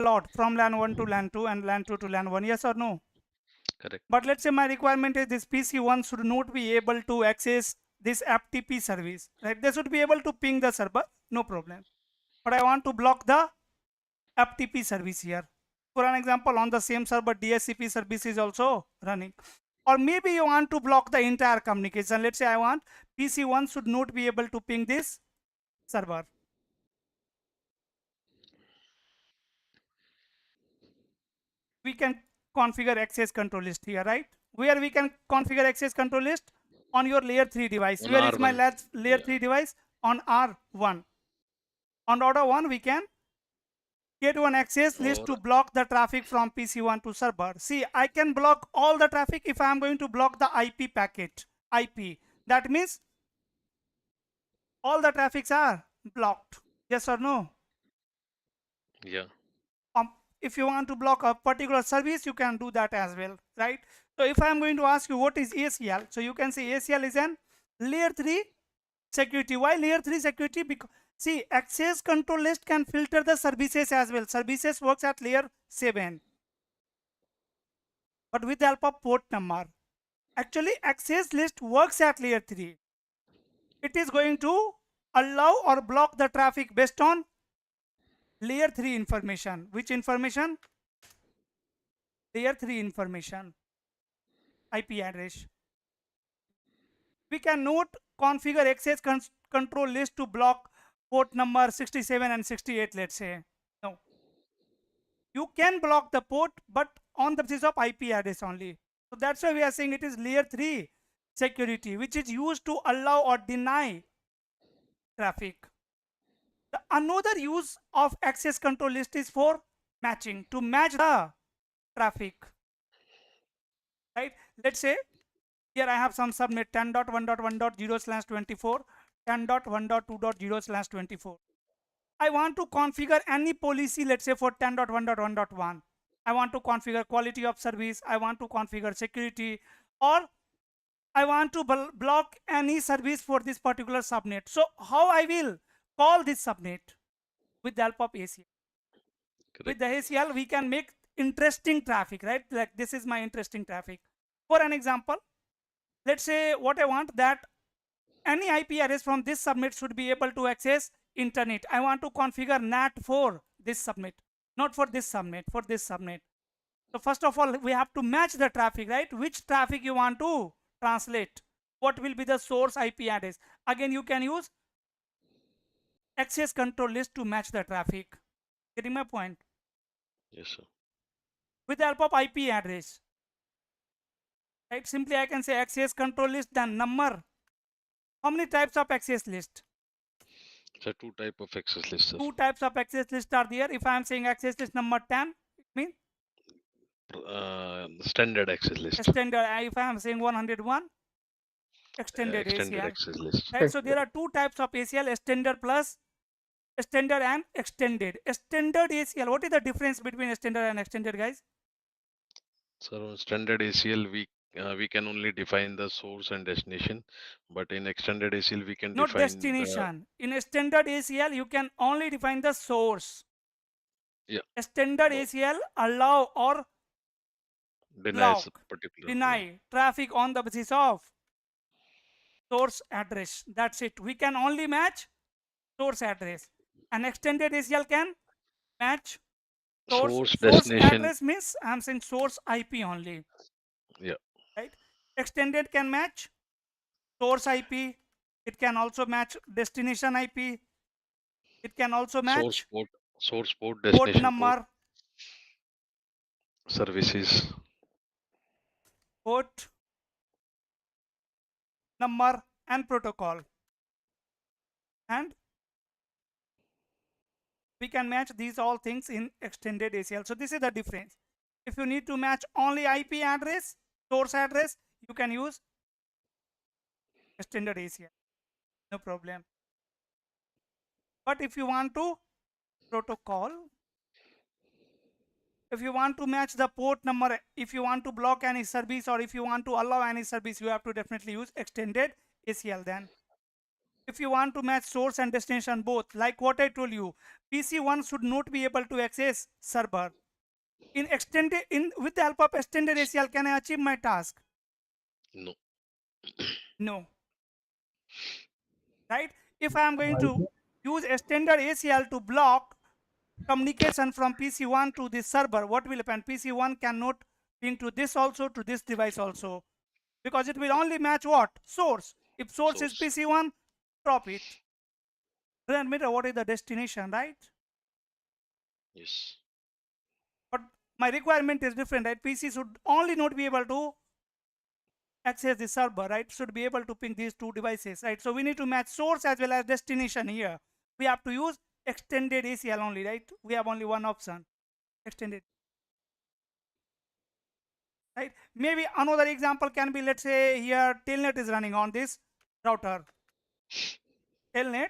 lot from LAN 1 to LAN 2 and LAN 2 to LAN 1, yes or no? Correct. But let's say my requirement is this PC1 should not be able to access this FTP service, right? They should be able to ping the server, no problem. But I want to block the FTP service here. For an example, on the same server, DHCP service is also running. Or maybe you want to block the entire communication. Let's say I want PC1 should not be able to ping this server. We can configure access control list here, right? Where we can configure access control list? On your layer 3 device. On Where is my R1. layer Yeah. 3 device? On R1. On order 1, we can get one access list Or to block the traffic from PC1 to server. See, I can block all the traffic if I am going to block the IP packet. IP. That means all the traffics are blocked. Yes or no? yeah. If you want to block a particular service, you can do that as well, right? So if I am going to ask you what is ACL, so you can say ACL is an layer 3 security. Why layer 3 security? Because see, access control list can filter the services as well. Services works at layer 7, but with the help of port number. Actually, access list works at layer 3. It is going to allow or block the traffic based on layer 3 information. Which information? Layer 3 information. IP address. We cannot configure access control list to block port number 67 and 68, let's say. No. You can block the port, but on the basis of IP address only. So that's why we are saying it is layer 3 security, which is used to allow or deny traffic. The another use of access control list is for matching, to match the traffic. Right? Let's say here I have some subnet 10.1.1.0/24, 10.1.2.0/24. I want to configure any policy, let's say for 10.1.1.1. I want to configure quality of service, I want to configure security, or I want to block any service for this particular subnet. So how I will call this subnet? With the help of ACL. With the ACL, we can make interesting traffic, right? Like this is my interesting traffic. For an example, let's say what I want, that any IP address from this subnet should be able to access internet. I want to configure NAT for this subnet, not for this subnet, for this subnet. So first of all, we have to match the traffic, right? Which traffic you want to translate? What will be the source IP address? Again, you can use access control list to match the traffic. Getting my point? Yes, sir. With the help of IP address, right? Simply I can say access control list, then number. How many types of access list? So two type of access list, sir. Two types of access list are there. If I am saying access list number 10, it means Standard access list. extended. If I am saying 101, extended Extended ACL. access list. Right. So there are two types of ACL: extended plus extended and extended. Extended ACL. What is the difference between extended and extended, guys? So standard ACL, we can only define the source and destination, but in extended ACL we can Not define the destination. In extended ACL, you can only define the source. yeah. Extended ACL allow or Denies block, particular. deny traffic on the basis of source address. That's it. We can only match source address. An extended ACL can match source destination. address means I'm saying source IP only. Yeah. Right. Extended can match source IP. It can also match destination IP. It can also match source port, port destination number, services, port number, and protocol. And we can match these all things in extended ACL. So this is the difference. If you need to match only IP address, source address, you can use extended ACL. No problem. But if you want to protocol, if you want to match the port number, if you want to block any service, or if you want to allow any service, you have to definitely use extended ACL then. if you want to match source and destination both, like what I told you, PC1 should not be able to access server. In extended, in with the help of extended ACL, can I achieve my task? No. No, right? If I am going to use extended ACL to block communication from PC1 to this server, what will happen? PC1 cannot ping to this also, to this device also, because it will only match what? Source. If source is Source. PC1, drop it. Transmitter, what is the destination, right? Yes. But my requirement is different, right? PC should only not be able to access the server, right? Should be able to ping these two devices, right? So we need to match source as well as destination here. We have to use extended ACL only, right? We have only one option, extended, right? Maybe another example can be, let's say here Telnet is running on this router. Telnet.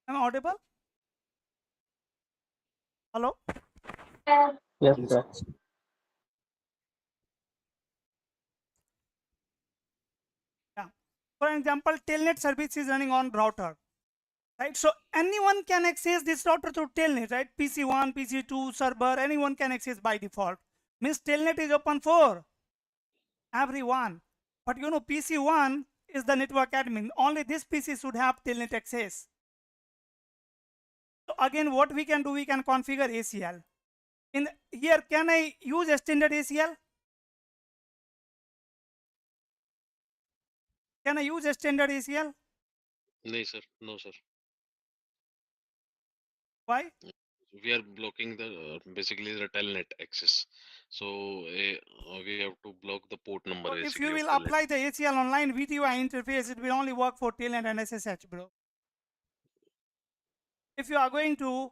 Am I audible? Hello? Yes, sir. Yeah. For example, Telnet service is running on router, right? So anyone can access this router through Telnet, right? PC1, PC2, server, anyone can access by default. Means Telnet is open for everyone. But you know, PC1 is the network admin. Only this PC should have Telnet access. So again, what we can do, we can configure ACL. In here, can I use extended ACL? Can I use extended ACL? No, sir. No, sir. Why? We are blocking the basically the telnet access. So we have to block the port number So if you basically of will telnet. apply the ACL online VTY interface, it will only work for Telnet and SSH, bro. If you are going to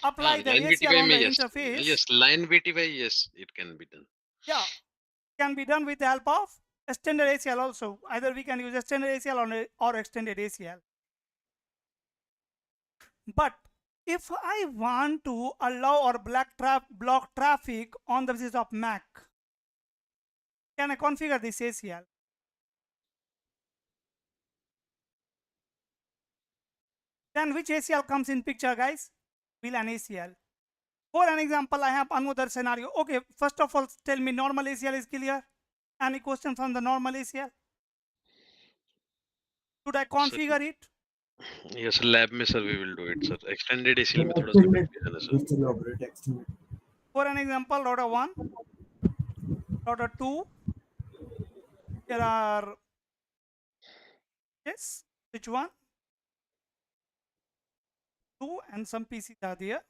apply the Line ACL VTY on the may yes. interface, Yes, line VTY, yes, it can be done. yeah, can be done with the help of extended ACL also. Either we can use extended ACL or extended ACL. But if I want to allow or block traffic on the basis of MAC, can I configure this ACL? Then which ACL comes in picture, guys? VLAN ACL. For an example, I have another scenario. Okay, first of all, tell me normal ACL is clear. Any question from the normal ACL? Should I Sir, configure it? yes, lab में sir we will do it, sir. Extended ACL में थोड़ा सा confusion है, sir. For an example, router 1, router 2, there are, yes, switch 1, 2, and some PCs are there.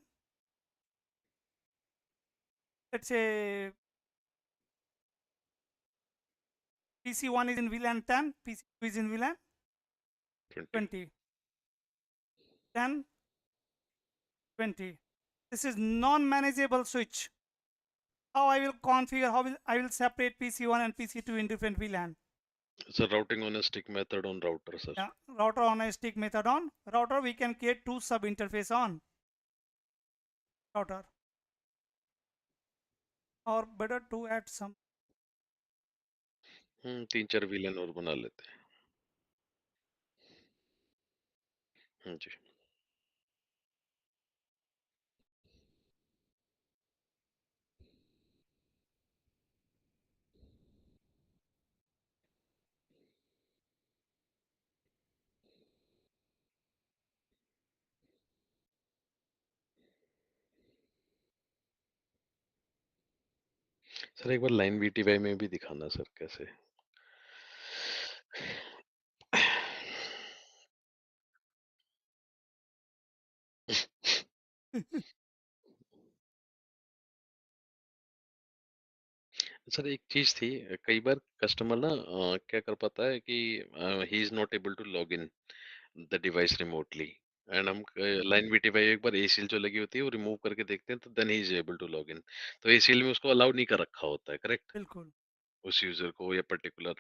Let's say PC1 is in VLAN 10, PC2 is in VLAN 20. 20, 10, 20. This is non-manageable switch. How I will configure, how will I will separate PC1 and PC2 in different VLAN? So routing on a stick method on router, sir. Yeah, router on a stick method on router, we can create two sub interface on router, or better to add some. 3-4 VLAN और बना लेते हैं जी. Sir एक बार line VTY में भी दिखाना sir कैसे. Sir एक चीज थी, कई बार कस्टमर ना क्या कर पाता है कि he is not able to log in the device remotely, and हम लाइन वीटीवाई एक बार एसीएल जो लगी होती है वो रिमूव करके देखते हैं तो then he is able to log in. तो एसीएल में उसको अलाउ नहीं कर रखा होता है, करेक्ट? बिल्कुल उस यूजर को या पर्टिकुलर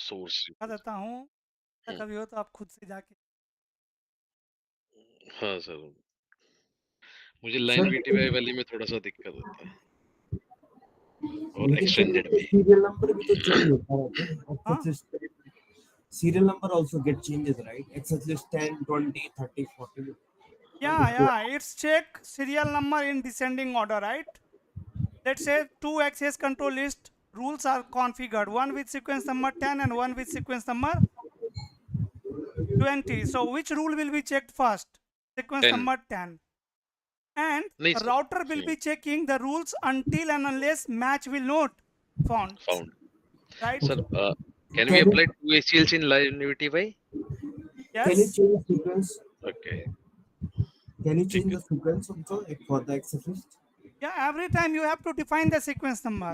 सोर्स। बता देता हूँ। अगर कभी हो तो आप खुद से जाके हाँ सर, मुझे लाइन सर वीटीवाई वाली में थोड़ा सा दिक्कत होता है, और लेकिन सर एक्सटेंडेड इसमें में। सीरियल नंबर भी तो चेंज होता रहता है। हाँ access list serial number also get changes, right? Access list 10, 20, 30, 40. yeah it's check serial number in descending order, right? Let's say two access control list rules are configured, one with sequence number 10 and one with sequence number 20. So which rule will be checked first? Sequence 10 number 10. And नहीं sir. router will be checking the rules until and unless match will not found, found. right? Sir can we Can apply you 2 ACLs in line VTY? can you Yes. change the sequence? Okay, Can you ठीक change है। the sequence also like for the access list? Yeah, every time you have to define the sequence number.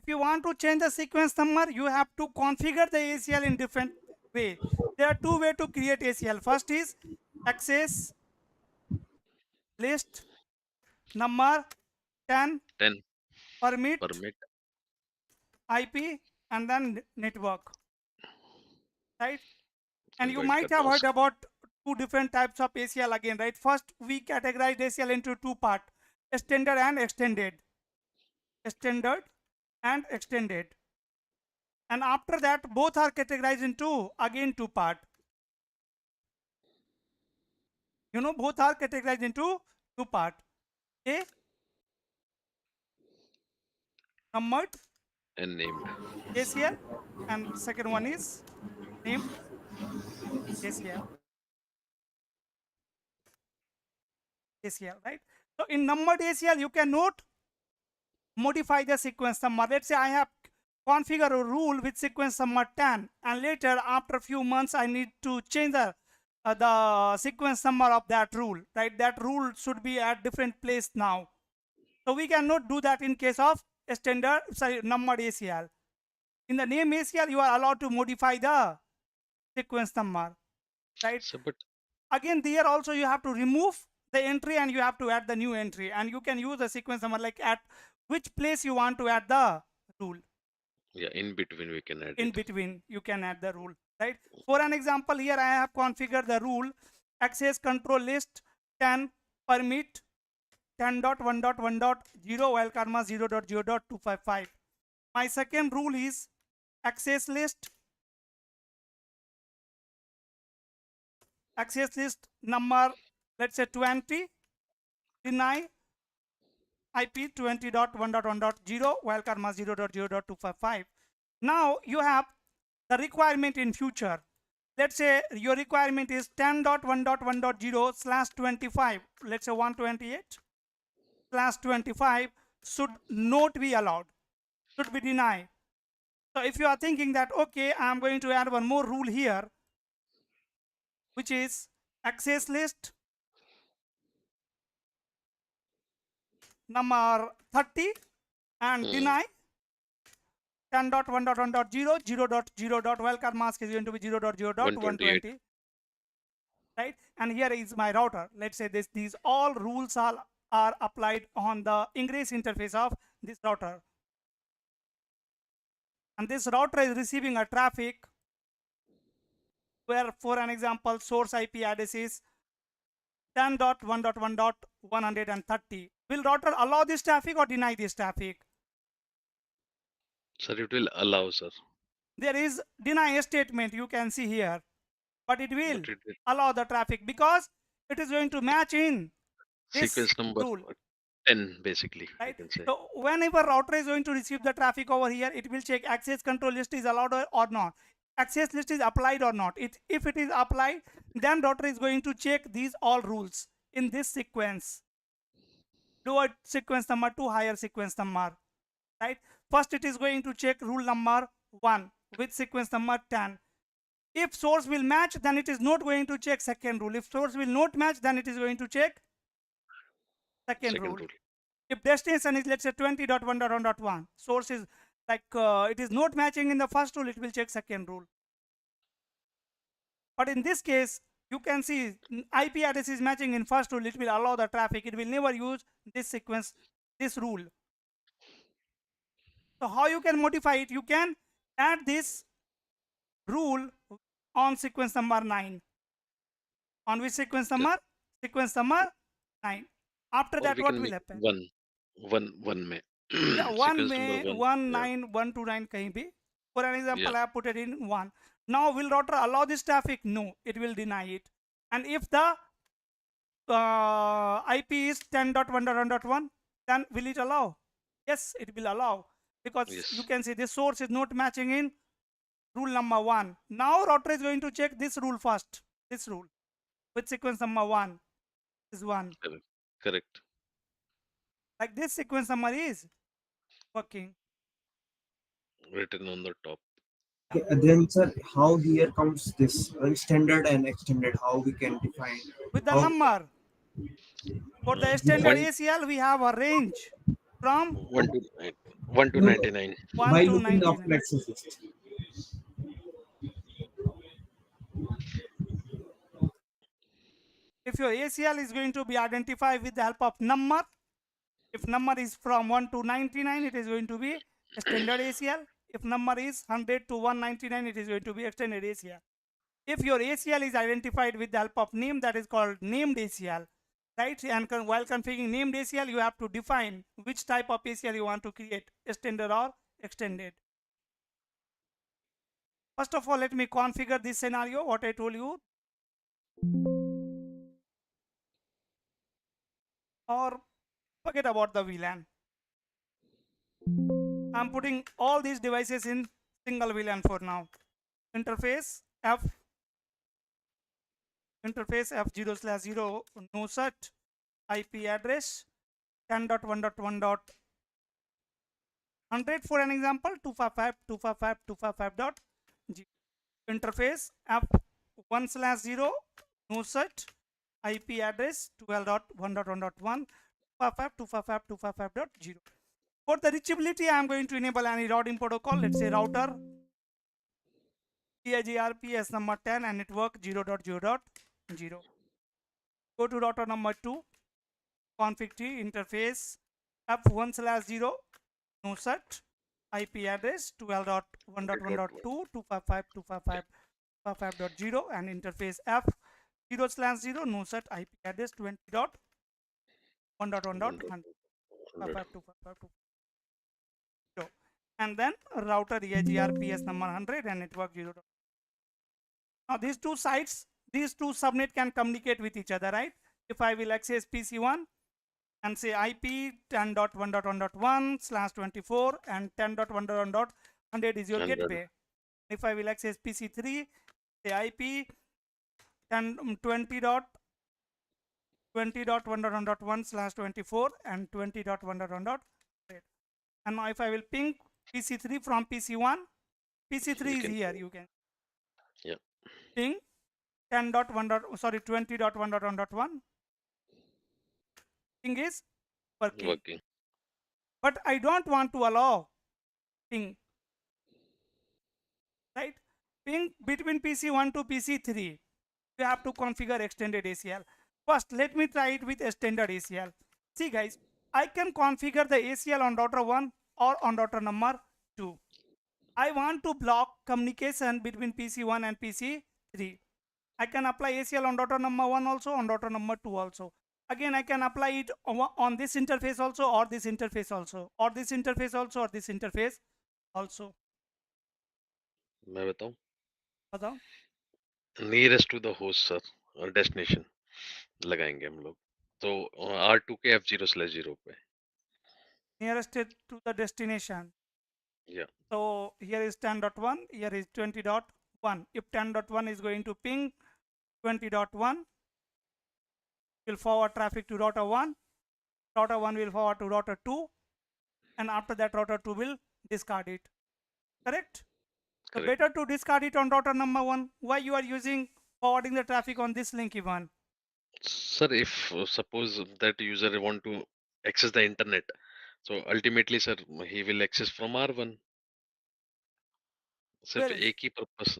If you want to change the sequence number, you have to configure the ACL in different way. There are two ways to create ACL. First is access list number 10 10 permit permit. IP and then network, right? And you invite might का have heard task. about two different types of ACL again, right? First, we categorize ACL into two parts, standard and extended. Standard and extended. And after that, both are categorized into again two part. You know, both are categorized into two part. A numbered and named. ACL and second one is named ACL. ACL, right? So in numbered ACL, you cannot modify the sequence number. Let's say I have configured a rule with sequence number 10, and later after a few months I need to change the sequence number of that rule, right? That rule should be at different place now. So we cannot do that in case of standard, sorry, numbered ACL. In the name ACL, you are allowed to modify the sequence number, right? Sir but Again, there also you have to remove the entry and you have to add the new entry, and you can use the sequence number like at which place you want to add the rule. या in between we can add In it. between you can add the rule, right? For an example, here I have configured the rule access control list 10 permit 10.1.1.0 while karma 0.0.255. My second rule is access list number, let's say 20, deny IP 20.1.1.0 while karma 0.0.255. Now you have the requirement in future. Let's say your requirement is 10.1.1.0/25. Let's say 128/25 should not be allowed, should be denied. So if you are thinking that, okay, I'm going to add one more rule here, which is access list number 30 and deny 10.1.1.0 0.0. Welcome mask is going to be 128। 0.0.120, right? And here is my router. Let's say these all rules are applied on the ingress interface of this router, and this router is receiving a traffic where, for an example, source IP address is 10.1.1.130. Will router allow this traffic or deny this traffic? Sir it will allow sir, There is deny statement you can see here, but it will but it allow the traffic because it is going to match in this sequence number rule, 10 basically you right? Can say. So whenever router is going to receive the traffic over here, it will check access control list is allowed or not, access list is applied or not. If it is applied, then router is going to check these all rules in this sequence, lower sequence number to higher sequence number, right? First it is going to check rule number 1 with sequence number 10. If source will match, then it is not going to check second rule. If source will not match, then it is going to check second second rule. Rule. If destination is, let's say, 20.1.1.1, source is like it is not matching in the first rule, it will check second rule. But in this case, you can see IP address is matching in first rule, it will allow the traffic. It will never use this sequence, this rule. So how you can modify it? You can add this rule on sequence number 9. On which sequence number? Sequence number 9. After Or that, we what can will make happen? one में Yeah, 1 sequence number में 1. 1 Yeah. 9 1 to 9 कहीं भी. For an example, Yeah. I have put it in 1. Now will router allow this traffic? No, it will deny it. And if the IP is 10.1.1.1, then will it allow? Yes, it will allow, because you Yes. can see this source is not matching in rule number 1. Now router is going to check this rule first. This rule with sequence number 1 is 1. Correct. Correct. Like this sequence number is working. Written on the top. Okay, then, sir, how here comes this standard and extended? How we can define? With the How number. For the Uh, extended one ACL, we have a range from one to nine, 1 to 99. 1 by to looking up 99. let's list? If your ACL is going to be identified with the help of number, if number is from 1 to 99, it is going to be extended ACL. If number is 100 to 199, it is going to be extended ACL. If your ACL is identified with the help of name, that is called named ACL, right? And while configuring named ACL, you have to define which type of ACL you want to create, extended or extended. First of all, let me configure this scenario, what I told you. Or forget about the VLAN. I'm putting all these devices in single VLAN for now. Interface F0/0 no set IP address 10.1.1.100 for an example 255.255.255.0. Interface F1/0 no set IP address 12.1.1.1 255.255.255.0. For the reachability, I am going to enable any routing protocol. Let's say router EIGRPS number 10 and network 0.0.0. Go to router number 2, config T interface F1/0 no set IP address 12.1.1.2 255.255.255.0 and interface F0/0 no set IP address 20.1.1.100 and then router EIGRPS number 100 and network 0. Now these two sites, these two subnet can communicate with each other, right? If I will access PC1 and say IP 10.1.1.1/24 and 10.1.1.100 is your 100. gateway. If I will access PC3, say IP 20.1.1.1/24 and 20.1.1.100. And now if I will ping PC3 from PC1, PC3 You is can. here, you can Yeah. ping 20.1.1.1 ping is working. Working. But I don't want to allow ping, right? Ping between PC1 to PC3, you have to configure extended ACL. First, let me try it with extended ACL. See guys, I can configure the ACL on router 1 or on router number 2. I want to block communication between PC1 and PC3. I can apply ACL on router number 1 also, on router number 2 also. Again, I can apply it on this interface also, or this interface also, or this interface also, or this interface also. मैं बताऊं? बताओ. Nearest to the host, sir, और destination लगाएंगे हम लोग. तो R2 के F0/0 पे. Nearest to the destination. Yeah. So here is 10.1, here is 20.1. If 10.1 is going to ping 20.1, will forward traffic to router 1. Router 1 will forward to router 2, and after that router 2 will discard it. Correct? So Correct. better to discard it on router number 1. Why you are using forwarding the traffic on this link even? Sir, if suppose that user want to access the internet. So ultimately, sir, he will access from R1. सिर्फ Where is? एक ही purpose.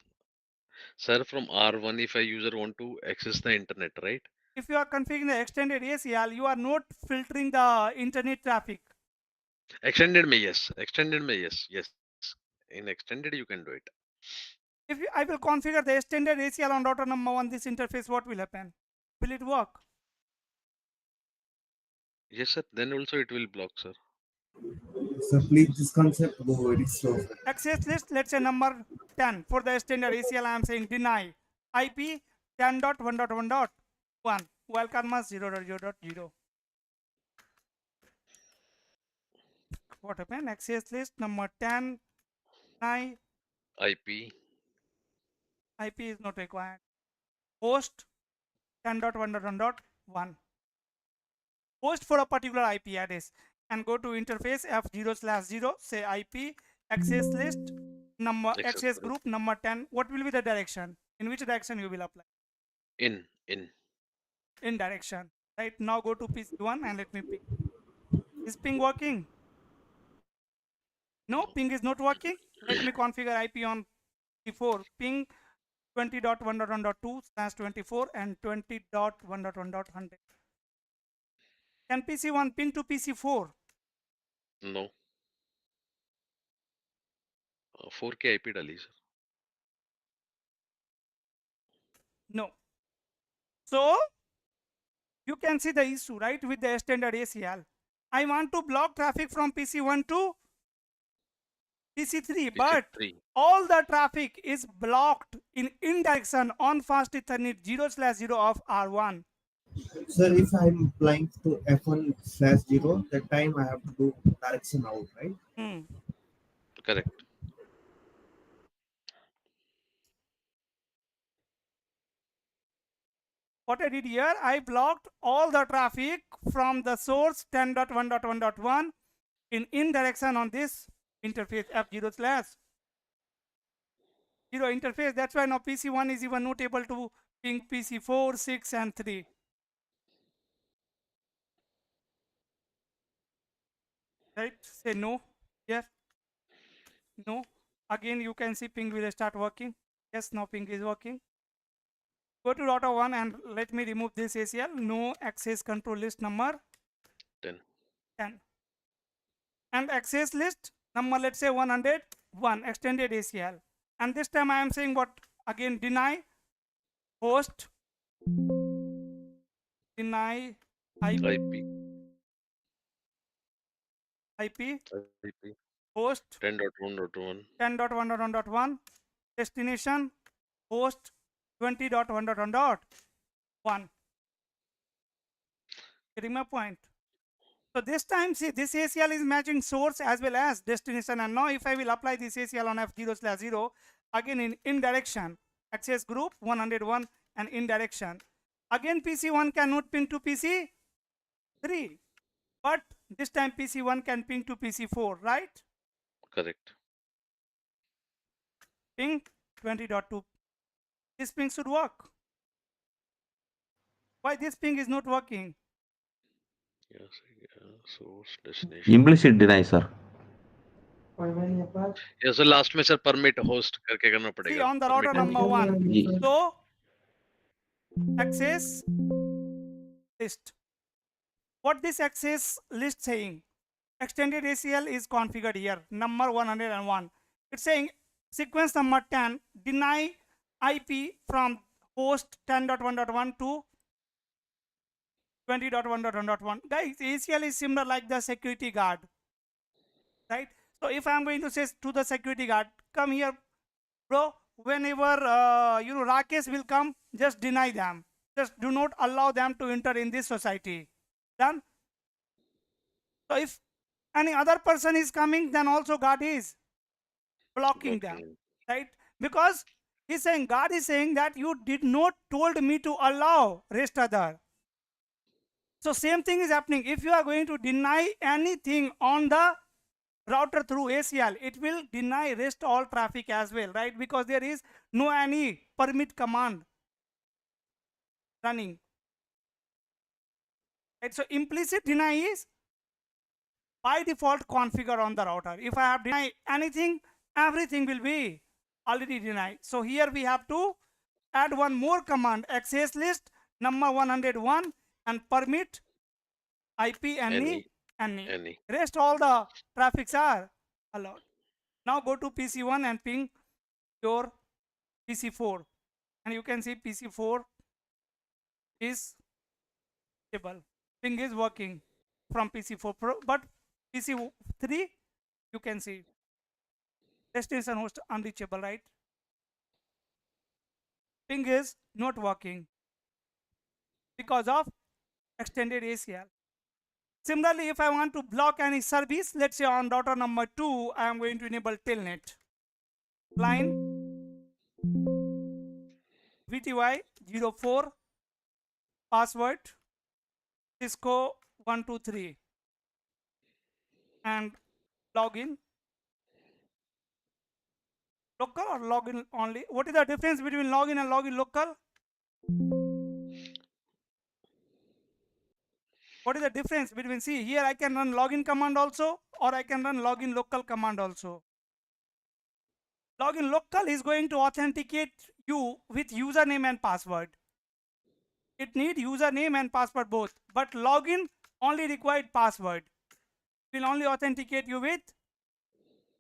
Sir, from R1, if a user want to access the internet, right? If you are configuring the extended ACL, you are not filtering the internet traffic. Extended may yes, extended may yes. In extended, you can do it. If I will configure the extended ACL on router number 1, this interface, what will happen? Will it work? Yes, sir. Then also it will block, sir. So please, this concept go very slow. Access list, let's say number 10. For the extended ACL, I am saying deny IP 10.1.1.1 while karma 0.0.0. What happened? Access list number 10, deny IP. IP is not required. Host 10.1.1.1. Host for a particular IP address and go to interface F0/0, say IP, access list, number, Access access group. group number 10. What will be the direction? In which direction you will apply? In. In direction. Right now go to PC1 and let me ping. Is ping working? No, ping is not working. Let me configure IP on P4. Ping 20.1.1.2/24 and 20.1.1.100. Can PC1 ping to PC4? No. 4K IP डाली sir. No. So you can see the issue, right, with the extended ACL. I want to block traffic from PC1 to PC3, but PC3. all the traffic is blocked in indirection on fast Ethernet 0/0 of R1. Sir, if I'm applying to F1/0, that time I have to do direction out, right? Hmm. Correct. What I did here, I blocked all the traffic from the source 10.1.1.1 in indirection on this interface F0/0 interface. That's why now PC1 is even not able to ping PC4, 6, and 3. Right? Say no. Yes. No. Again, you can see ping will start working. Yes, now ping is working. Go to router 1 and let me remove this ACL. No access control list number 10. 10. And access list number, let's say 101, extended ACL. And this time I am saying what? Again, deny host, deny IP. IP, IP. host 10.1.1. 10.1.1.1, destination host 20.1.1.1. Getting my point? So this time, see, this ACL is matching source as well as destination. And now if I will apply this ACL on F0/0, again in indirection, access group 101 and indirection. Again, PC1 cannot ping to PC3. But this time PC1 can ping to PC4, right? Correct. Ping 20.2. This ping should work. Why this ping is not working? Yes. Source destination. Implicit deny, sir. Yeah, so last में sir permit host करके करना See पड़ेगा. on the Permit router number 1. Ye- So access list. What this access list saying? Extended ACL is configured here, number 101. It's saying sequence number 10, deny IP from host 10.1.1 to 20.1.1.1. Guys, ACL is similar like the security guard, right? So if I'm going to say to the security guard, come here, bro, whenever Rakesh will come, just deny them. Just do not allow them to enter in this society. Done? So if any other person is coming, then also God is blocking them, blocking. right? Because he's saying, God is saying that you did not told me to allow rest other. So same thing is happening. If you are going to deny anything on the router through ACL, it will deny rest all traffic as well, right? Because there is no any permit command running. Right? So implicit deny is by default configure on the router. If I have denied anything, everything will be already denied. So here we have to add one more command, access list number 101 and permit IP any. any. Rest all the traffics are allowed. Now go to PC1 and ping your PC4 and you can see PC4 is stable. Ping is working from PC4 Pro, but PC3 you can see destination host unreachable, right? Ping is not working because of extended ACL. Similarly, if I want to block any service, let's say on router number 2, I am going to enable Telnet. Line VTY 04, password Cisco 123 and login. Local or login only? What is the difference between login and login local? What is the difference between, see here I can run login command also or I can run login local command also. Login local is going to authenticate you with username and password. It needs username and password both, but login only required password. It will only authenticate you with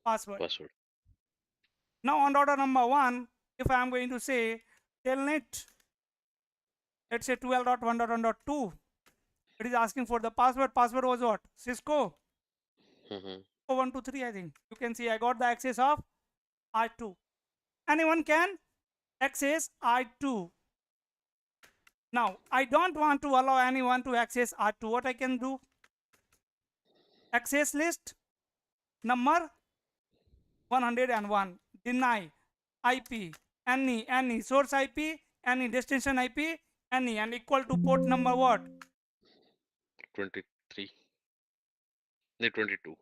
password. Now on router number 1, if I am going to say telnet, let's say 12.1.1.2, it is asking for the password. Password was what? Cisco 123, I think. You can see I got the access of R2. Anyone can access R2. Now I don't want to allow anyone to access R2. What I can do? Access list number 101, deny IP, any source IP, any destination IP, any, and equal to port number what? 23. No, 22.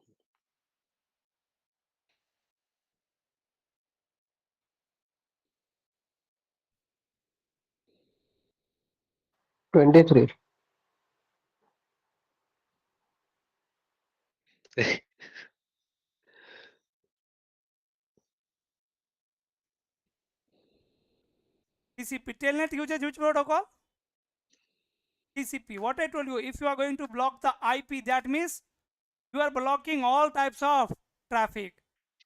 $23. TCP. Telnet uses which protocol? TCP. What I told you, if you are going to block the IP, that means you are blocking all types of traffic.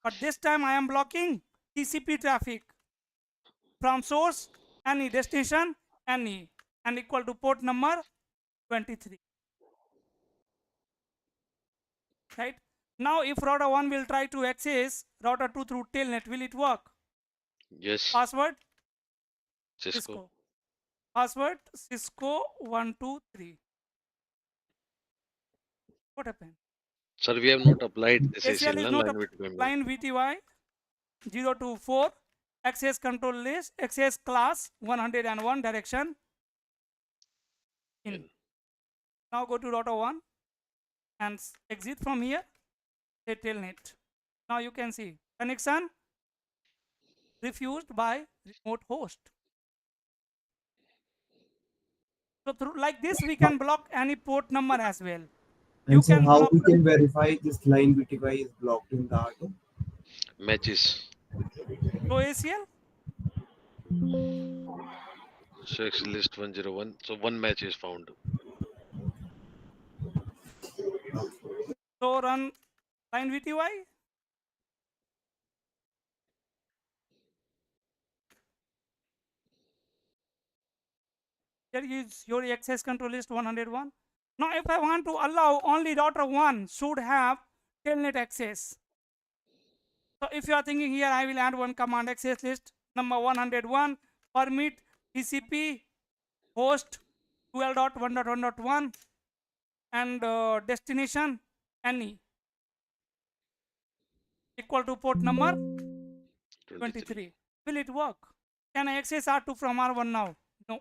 But this time I am blocking TCP traffic from source, any destination, any, and equal to port number 23. Right? Now if router 1 will try to access router 2 through telnet, will it work? Yes. Password Cisco. Password Cisco 123. What happened? Sir, we have not applied this ACL is ACL, not line line VTY 024 access control list access class 101 direction in. Now go to router 1 and exit from here. Say telnet. Now you can see connection refused by remote host. So through like this we can block any port number as well. And You sir, can how block we can verify this line VTY is blocked in the R2? Matches. show ACL. So actually list 101. So one match is found. So run line VTY. Here is your access control list 101. Now if I want to allow only router 1 should have telnet access. So if you are thinking here, I will add one command access list number 101 permit TCP host 12.1.1.1 and destination any equal to port number 23. Will it work? Can I access R2 from R1 now? No.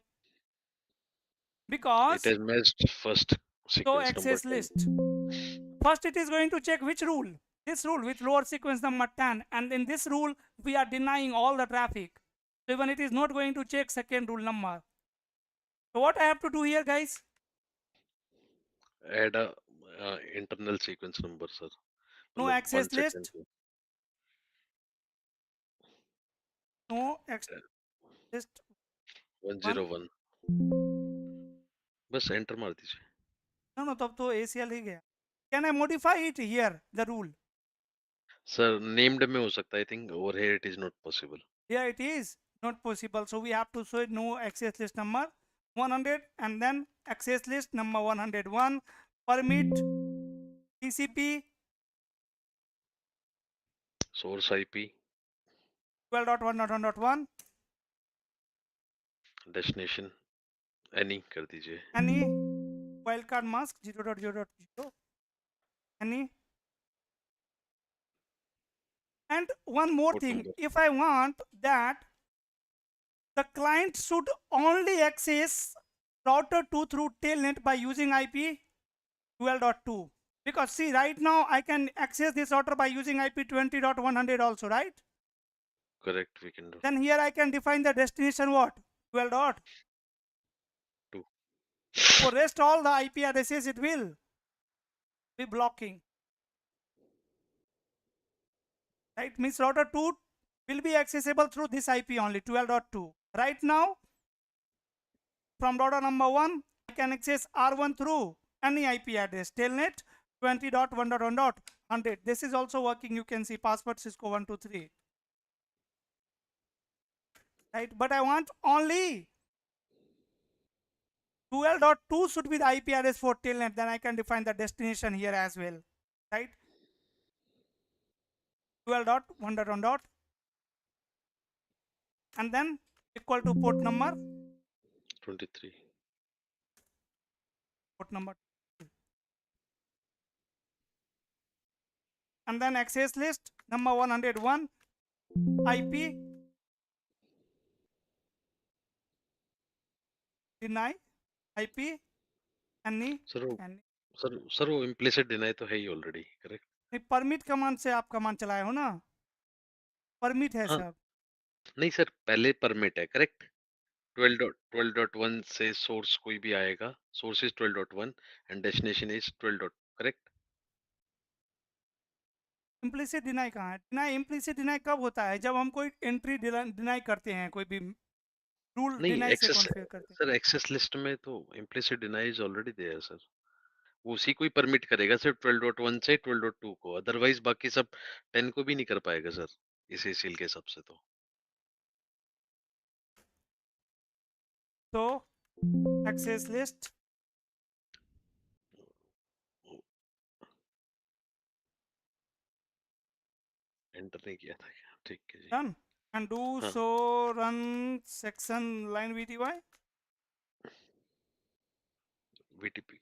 Because it has matched first so sequence access number 10. list. First it is going to check which rule? This rule with lower sequence number 10, and in this rule we are denying all the traffic. So even it is not going to check second rule number. So what I have to do here, guys? Add a internal sequence number sir, No मतलब 1 access second list, no access list 1. 101 बस enter मार दीजिए। No, तब तो ACL ही गया. Can I modify it here, the rule? Sir named में हो सकता है, I think over here it is not possible. Here it is not possible. So we have to show no access list number 100 and then access list number 101, permit TCP source IP 12.1.1.1, destination any कर दीजिए। any wildcard mask 0.0.0, any. And one more port thing, number if I want that the client should only access router 2 through telnet by using IP 12.2, because see right now I can access this router by using IP 20.100 also, right? Correct we can do Then here I can define the destination what? 12.2. 2 For rest all the IP addresses it will be blocking. Right? Means router 2 will be accessible through this IP only 12.2. Right now from router number 1 I can access R1 through any IP address telnet 20.1.1.100. This is also working. You can see password Cisco 123. Right? But I want only 12.2 should be the IP address for telnet. Then I can define the destination here as well. Right? 12.1.1. And then equal to port number 23 port number and then access list number 101 IP deny IP any sir वो any sir वो implicit deny तो है ही already, correct. Permit command से आप command चलाए हो ना, permit है हाँ सब. नहीं सर, पहले परमिट है, करेक्ट। 12.1 से सोर्स कोई भी आएगा, source is 12.1 and destination is 12. Correct. Implicit deny कहाँ है? डिनाई इम्प्लिसिट डिनाई कब होता है? जब हम कोई एंट्री डिनाई करते हैं, कोई भी रूल नहीं डिनाई से एक्सेस, कॉन्फ़िगर करते हैं. सर एक्सेस लिस्ट में तो implicit deny is already there sir, वो उसी को ही परमिट करेगा सिर्फ 12.1 से 12.2 को, अदरवाइज बाकी सब 10 को भी नहीं कर पाएगा सर इस एसीएल के हिसाब से तो। तो एक्सेस लिस्ट एंटर नहीं किया था क्या? ठीक है जी। रन एंड डू हाँ so run section line VTY. VTP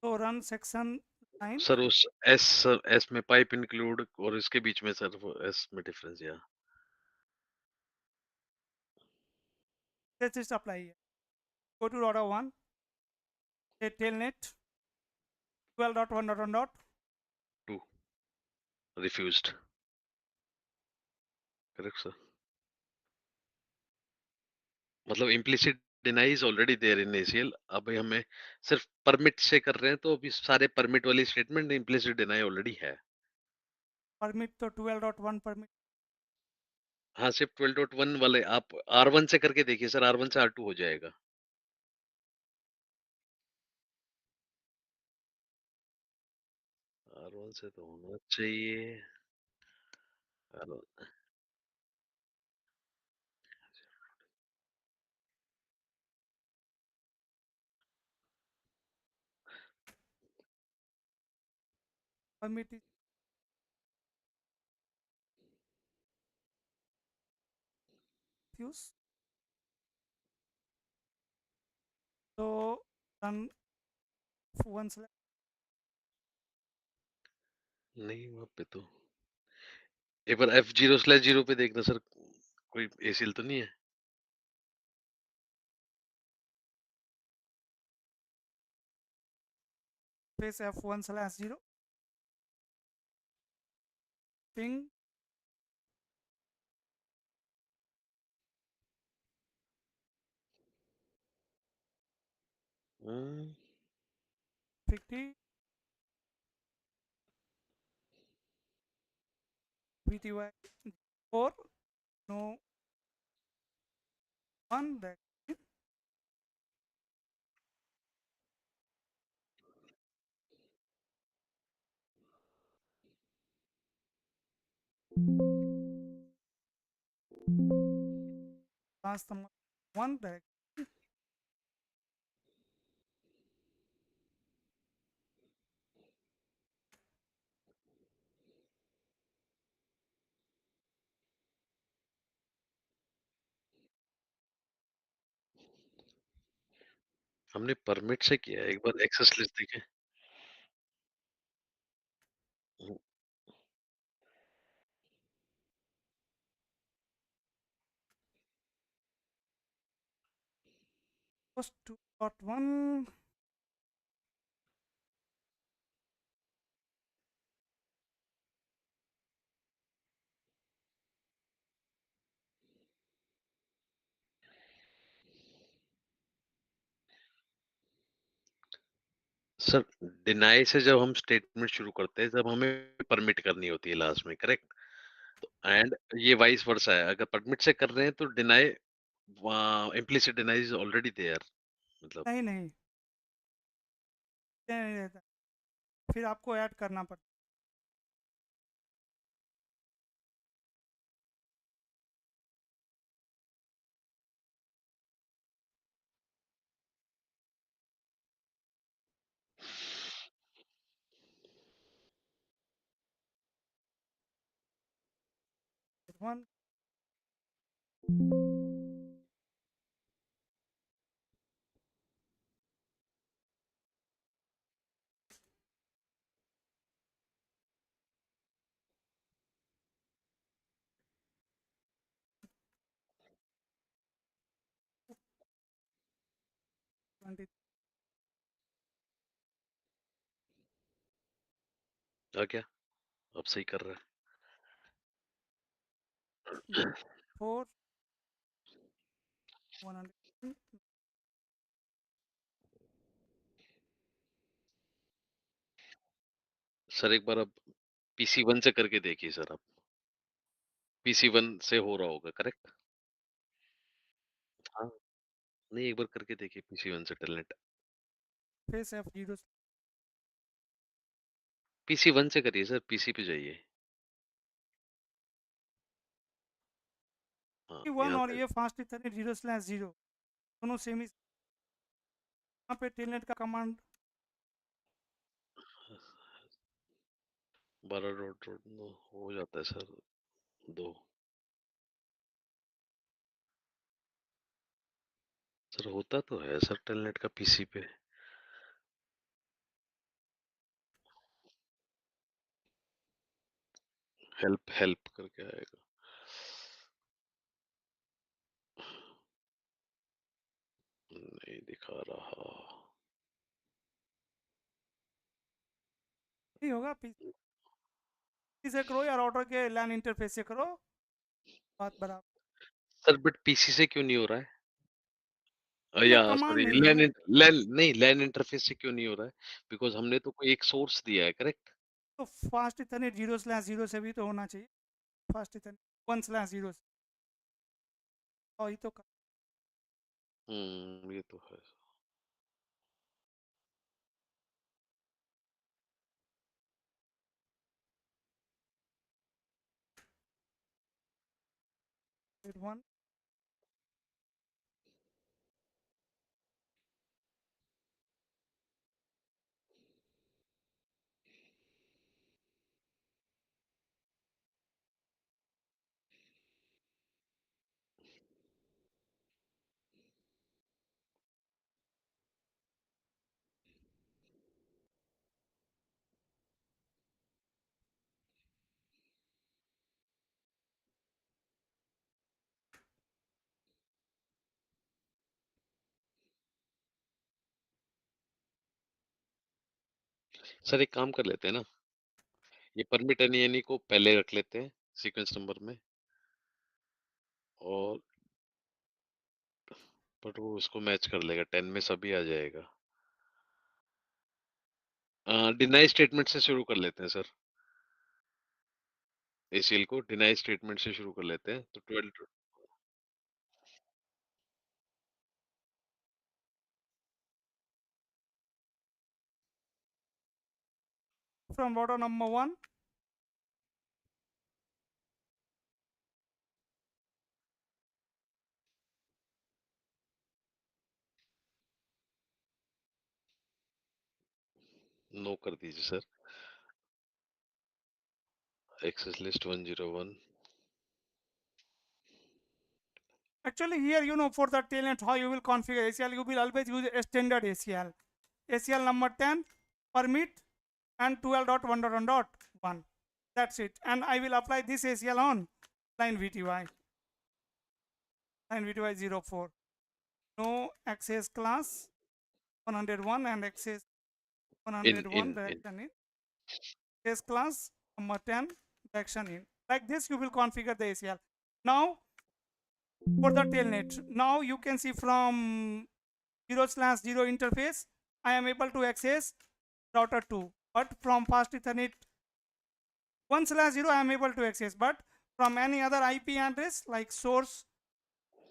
तो रन सेक्शन लाइन सर, उस एस एस में पाइप इंक्लूड और इसके बीच में सर वो एस में डिफरेंस या लिस्ट अप्लाई है. Go to router 1 telnet 12.1.1. 2 refused, correct sir. मतलब implicit deny is already there in ACL, अब हमें सिर्फ परमिट से कर रहे हैं, तो अभी सारे परमिट वाली स्टेटमेंट इम्प्लिसिट डिनाई ऑलरेडी है। परमिट तो 12.1 परमिट. हाँ सिर्फ 12.1 वाले आप R1 से करके देखिए सर, R1 से R2 हो जाएगा। R1 से तो होना चाहिए। R1 permit is use. तो रन 1 नहीं, वहाँ पे तो एक बार F0/0 पे देखना सर, कोई एसीएल तो नहीं है। space F1/0 ping hmm, 50 VTY 4 no 1 that last number 1 that हमने परमिट से किया है, एक बार एक्सेस लिस्ट देखें। हम्म, was 2.1 सर डिनाई से जब हम स्टेटमेंट शुरू करते हैं जब हमें परमिट करनी होती है लास्ट में, करेक्ट? एंड ये वाइस वर्सा है, अगर परमिट से कर रहे हैं तो deny, implicit deny is already there, मतलब। नहीं नहीं नहीं रहता, फिर आपको ऐड करना पड़ता है 1 20 आ गया, अब सही कर रहा 4 100 है। सर एक बार अब पीसी वन से करके देखिए सर, आप पीसी वन से हो रहा होगा, करेक्ट? हाँ, नहीं एक बार करके देखिए पीसी वन से telnet. Face F0 PC one से करिए सर, पीसी पे जाइए। हाँ, 1 यहाँ और से। ये फास्ट इथरनेट 0/0 दोनों सेम ही, यहाँ पे टेलनेट का कमांड 12 हो जाता है सर, 2। सर होता तो है सर टेलनेट का पीसी पे। हेल्प हेल्प करके आएगा। नहीं दिखा रहा। नहीं होगा, पीसी से करो या राउटर के लैन इंटरफेस से करो, बात बराबर। सर बट पीसी से क्यों नहीं हो रहा है? ना या कमांड सॉरी, नहीं है ना, लैन नहीं, लैन इंटरफेस से क्यों नहीं हो रहा है? बिकॉज हमने तो कोई एक सोर्स दिया है, करेक्ट? तो फास्ट इथरनेट 0/0 से भी तो होना चाहिए, फास्ट इथरनेट 1/0 से, और ये तो ये तो है। 1 सर एक काम कर लेते हैं ना, ये परमिट एनी एनी को पहले रख लेते हैं सीक्वेंस नंबर में, और बट वो उसको मैच कर लेगा, 10 में सभी आ जाएगा। डिनाई स्टेटमेंट से शुरू कर लेते हैं सर। एसीएल को डिनाई स्टेटमेंट से शुरू कर लेते हैं। तो 12 From router number 1, नो कर दीजिए sir. Access list 101। actually here for the telnet how you will configure ACL, you will always use a standard ACL. ACL number 10 permit and 12.1.1.1. That's it. And I will apply this ACL on line VTY. Line VTY 04. No access class 101 and access in 101 in in direction in. Access class number 10 direction in. Like this you will configure the ACL. Now for the telnet, now you can see from 0/0 interface, I am able to access router 2. But from fast Ethernet 1/0, I am able to access. But from any other IP address like source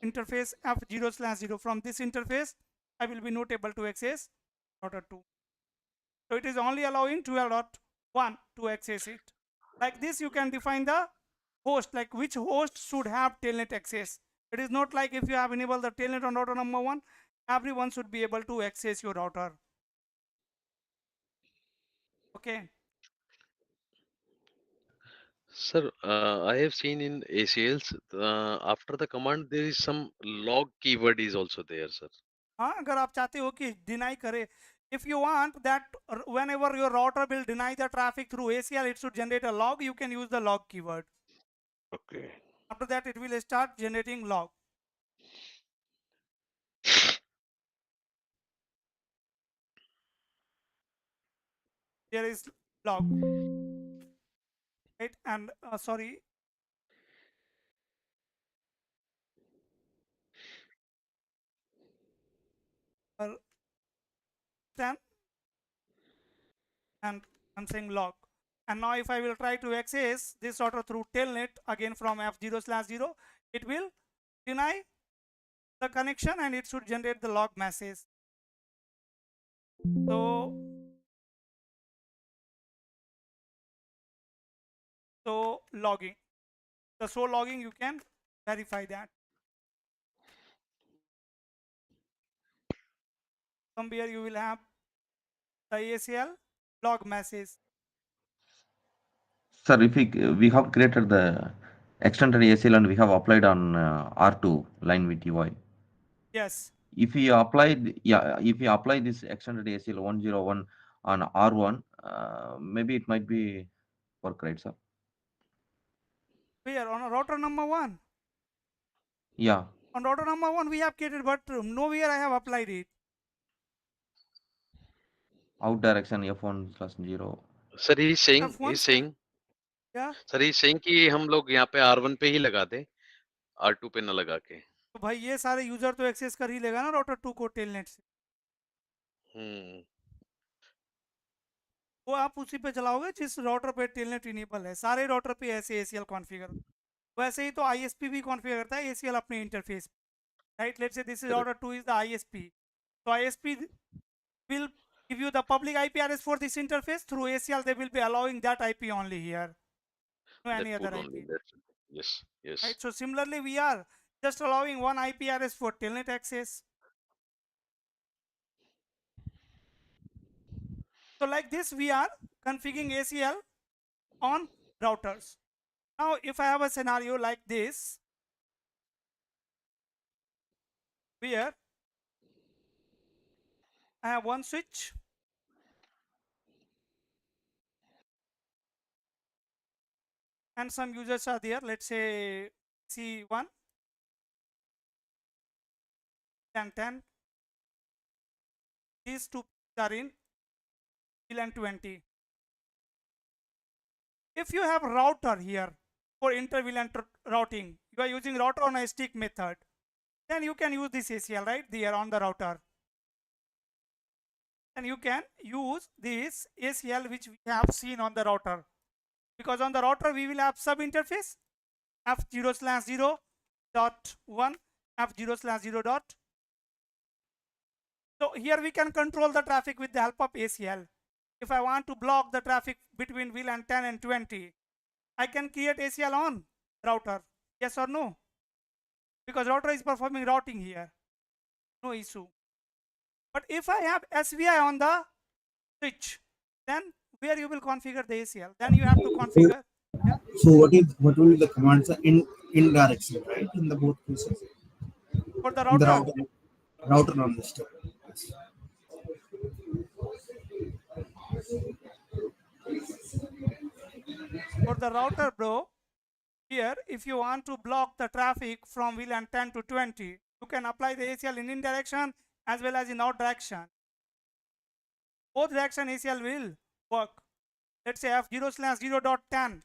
interface F0/0, from this interface, I will be not able to access router 2. So it is only allowing 12.1 to access it. Like this, you can define the host, like which host should have telnet access. It is not like if you have enabled the telnet on router number 1, everyone should be able to access your router. Okay. Sir, I have seen in ACLs after the command there is some log keyword is also there, sir. हाँ, अगर आप चाहते हो कि deny करे, if you want that whenever your router will deny the traffic through ACL, it should generate a log. You can use the log keyword. Okay. After that, it will start generating log. There is log, right? And sorry, 10, and I'm saying log. And now if I will try to access this router through telnet again from F0/0, it will deny the connection and it should generate the log message. So logging, the show logging, you can verify that. Somewhere you will have the ACL log message. Sir, if we have created the extended ACL and we have applied on R2 line VTY. Yes. If we apply, if we apply this extended ACL 101 on R1, maybe it might be work, right, sir? Where on a router number 1? Yeah. On router number 1 we have created, but nowhere I have applied it. Out direction F1/0. Sir, he's saying, F1 yeah. sir, he's saying कि हम लोग यहाँ पे R1 पे ही लगा दें, R2 पे न लगा के. तो भाई ये सारे यूजर तो एक्सेस कर ही लेगा ना राउटर 2 को टेलनेट से. वो आप उसी पे चलाओगे जिस राउटर पे टेलनेट इनेबल है. सारे राउटर पे ऐसे एसीएल कॉन्फ़िगर. वैसे ही तो आईएसपी भी कॉन्फ़िगर करता है एसीएल अपने इंटरफेस पे. Right, let's say this is router 2 is the ISP. So ISP will give you the public IP address for this interface. Through ACL they will be allowing that IP only here, no any other IP. Yes, yes. Right. So similarly we are just allowing one IP address for telnet access. So like this we are configuring ACL on routers. Now if I have a scenario like this where I have one switch and some users are there, let's say C1 and 10. These two are in VLAN 20. If you have router here for inter-VLAN routing, you are using router on a stick method, then you can use this ACL right there on the router. then you can use this ACL which we have seen on the router, because on the router we will have sub interface f0/0.1 f0/0. So here we can control the traffic with the help of ACL. If I want to block the traffic between VLAN 10 and 20, I can create ACL on router. Yes or no? Because router is performing routing here. No issue. But if I have SVI on the switch, then where you will configure the ACL? Then you have to configure. Yeah. So what will be the commands in direction, right? In the both cases. For the In the router, router on the step. Yes. bro, here if you want to block the traffic from VLAN 10 to 20, you can apply the ACL in direction as well as in out direction. Both direction ACL will work. Let's say f0/0.10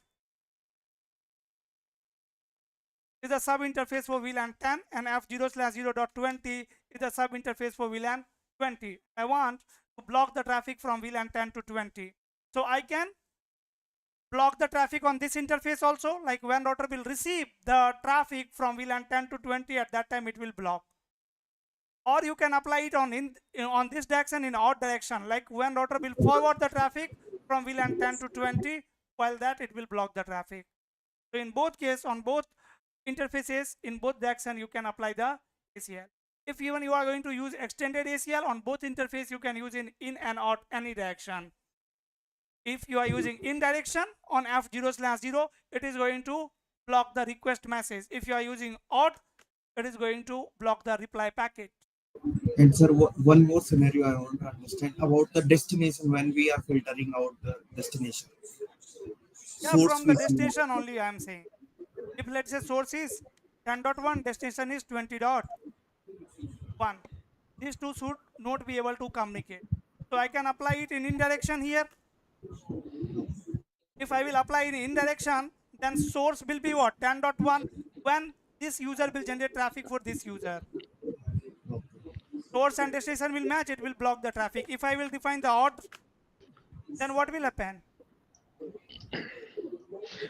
is a sub interface for VLAN 10 and f0/0.20 is a sub interface for VLAN 20. I want to block the traffic from VLAN 10 to 20. So I can block the traffic on this interface also, like when router will receive the traffic from VLAN 10 to 20, at that time it will block. Or you can apply it on this direction in out direction, like when router will forward the traffic from VLAN 10 to 20, while that it will block the traffic. So in both cases, on both interfaces, in both direction, you can apply the ACL. If even you are going to use extended ACL on both interface, you can use in and out any direction. If you are using in direction on f0/0, it is going to block the request message. If you are using out, it is going to block the reply packet. And sir, one more scenario I want to understand about the destination when we are filtering out the destination. Yeah, Source from the facing. destination only I am saying. If let's say source is 10.1, destination is 20.1. These two should not be able to communicate. So I can apply it in indirection here. If I will apply in indirection, then source will be what? 10.1 when this user will generate traffic for this user. Source and destination will match, it will block the traffic. If I will define the odd, then what will happen?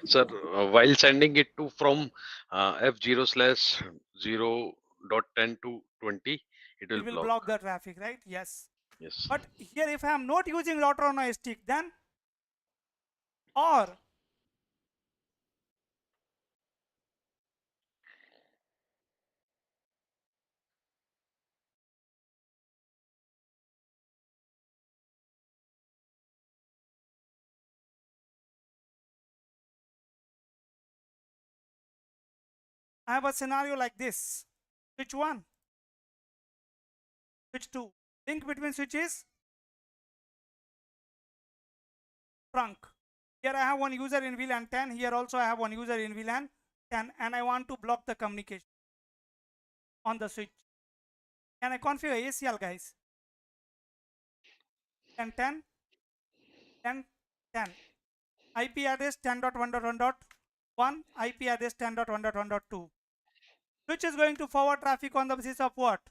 Sir, while sending it to from f0/0.10 to 20, it will It will block. block the traffic, right? Yes. Yes. But here if I am not using router on a stick, then or I have a scenario like this. Switch 1, switch 2. Link between switches, trunk. Here I have one user in VLAN 10. Here also I have one user in VLAN 10, and I want to block the communication on the switch. Can I configure ACL, guys? 10, 10, 10, 10. IP address 10.1.1.1, IP address 10.1.1.2. Switch is going to forward traffic on the basis of what?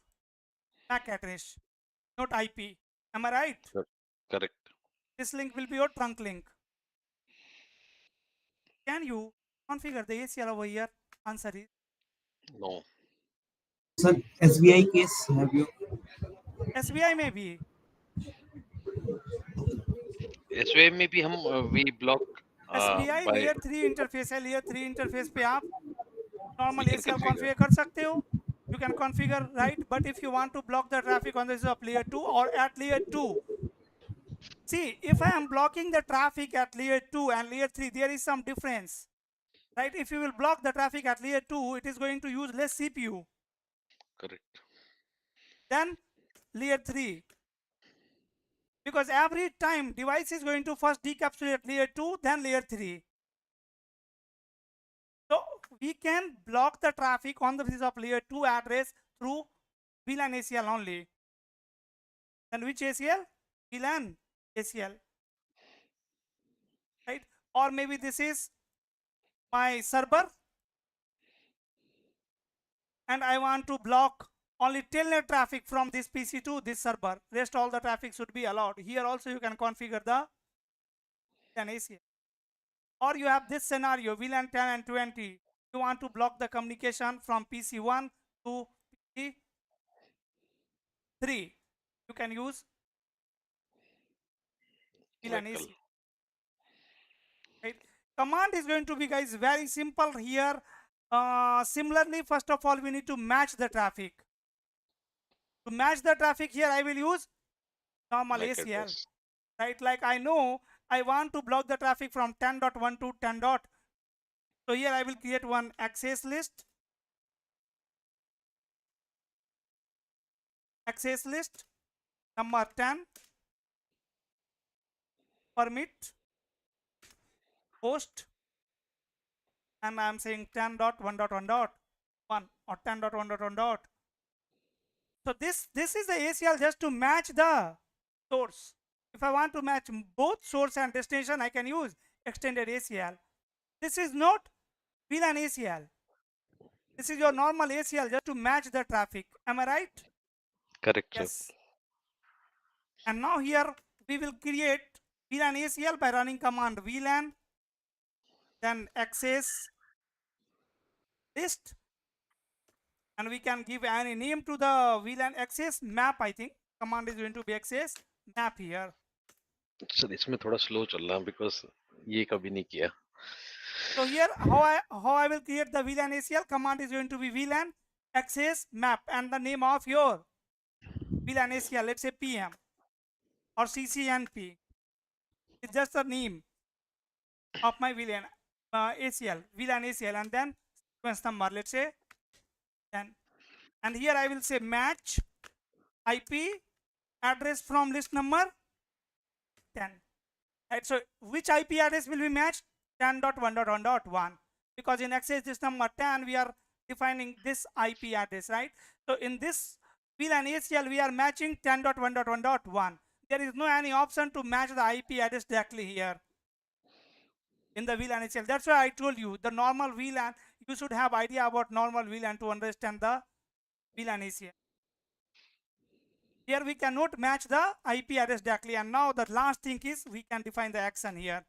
MAC address, not IP. Am I right? Correct. This link will be your trunk link. Can you configure the ACL over here? Answer is No. Sir, SVI case have you? SVI may be. SVI में भी हम we block SVI by layer 3 interface है. Layer 3 interface पे आप normal we can ACL configure. configure कर सकते हो. You can configure, right? But if you want to block the traffic on the basis of layer 2 or at layer 2, see, if I am blocking the traffic at layer 2 and layer 3, there is some difference, right? If you will block the traffic at layer 2, it is going to use less CPU Correct. than layer 3. Because every time device is going to first decapsulate layer 2, then layer 3. So we can block the traffic on the basis of layer 2 address through VLAN ACL only. And which ACL? VLAN ACL. Right? Or maybe this is my server and I want to block only telnet traffic from this PC to this server. Rest all the traffic should be allowed. Here also you can configure the VLAN ACL. Or you have this scenario, VLAN 10 and 20. You want to block the communication from PC1 to PC3. You can use VLAN Vehicle. ACL. Right? Command is going to be, guys, very simple here. Similarly, first of all, we need to match the traffic. To match the traffic here, I will use normal MAC ACL. address. Right? Like I know I want to block the traffic from 10.1 to 10. So here I will create one access list. Access list number 10. Permit host, and I am saying 10.1.1.1 or 10.1.1. So this is the ACL just to match the source. If I want to match both source and destination, I can use extended ACL. This is not VLAN ACL. This is your normal ACL just to match the traffic. Am I right? Correct, sir. Yes. And now here we will create VLAN ACL by running command VLAN, then access list, and we can give any name to the VLAN access map. I think command is going to be access map here. Sir इसमें थोड़ा slow चल रहा है because ये कभी नहीं किया. So here how I will create the VLAN ACL command is going to be VLAN access map, and the name of your VLAN ACL, let's say PM or CCNP. It's just the name of my VLAN ACL, VLAN ACL, and then sequence number, let's say 10. And here I will say match IP address from list number 10. Right, so which IP address will be matched? 10.1.1.1, because in access this number 10 we are defining this IP address, right? So in this VLAN ACL we are matching 10.1.1.1. There is no any option to match the IP address directly here in the VLAN ACL. That's why I told you the normal VLAN, you should have idea about normal VLAN to understand the VLAN ACL. Here we cannot match the IP address directly, and now the last thing is we can define the action here.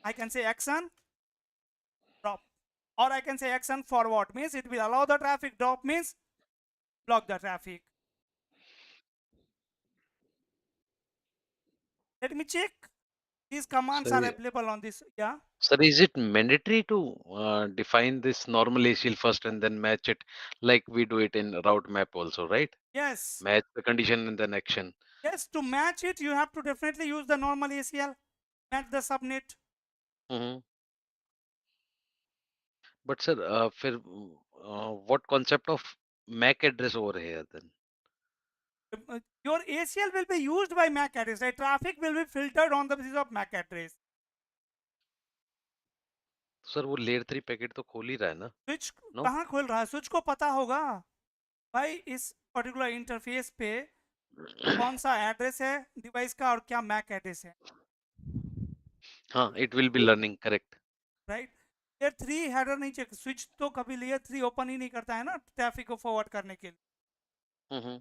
I can say action drop, or I can say action forward, means it will allow the traffic, drop means block the traffic. Let me check. These commands are available on this. Yeah. Sir, is it mandatory to define this normal ACL first and then match it like we do it in route map also, right? Yes. Match the condition and then action. Yes, to match it, you have to definitely use the normal ACL, match the subnet. Mm-hmm. But sir, फिर what concept of MAC address over here then? Your ACL will be used by MAC address, right? Traffic will be filtered on the basis of MAC address. Sir वो layer 3 packet तो खोल ही रहा है ना. Switch No? कहाँ खोल रहा है? स्विच को पता होगा भाई इस पर्टिकुलर इंटरफेस पे कौन सा एड्रेस है डिवाइस का और क्या मैक एड्रेस है. हाँ, it will be learning, correct. Right. Layer 3 header नहीं चेक, स्विच तो कभी लेयर 3 ओपन ही नहीं करता है ना ट्रैफिक को फॉरवर्ड करने के लिए.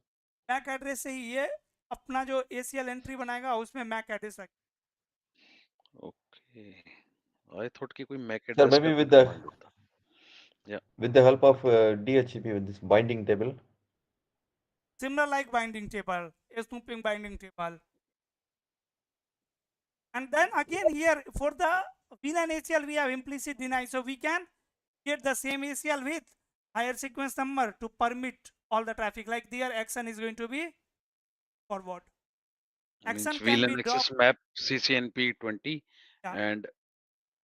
मैक एड्रेस से ही ये अपना जो ACL एंट्री बनाएगा उसमें मैक एड्रेस रखेगा. Okay. I thought कि कोई MAC Sir, address maybe का with कोई the command होता. Yeah. with the help of DHCP with this binding table. Similar like binding table, snooping binding table. And then again here for the VLAN ACL we have implicit deny, so we can get the same ACL with higher sequence number to permit all the traffic, like their action is going to be forward. Action Means can VLAN be access dropped. map CCNP 20 Yeah. and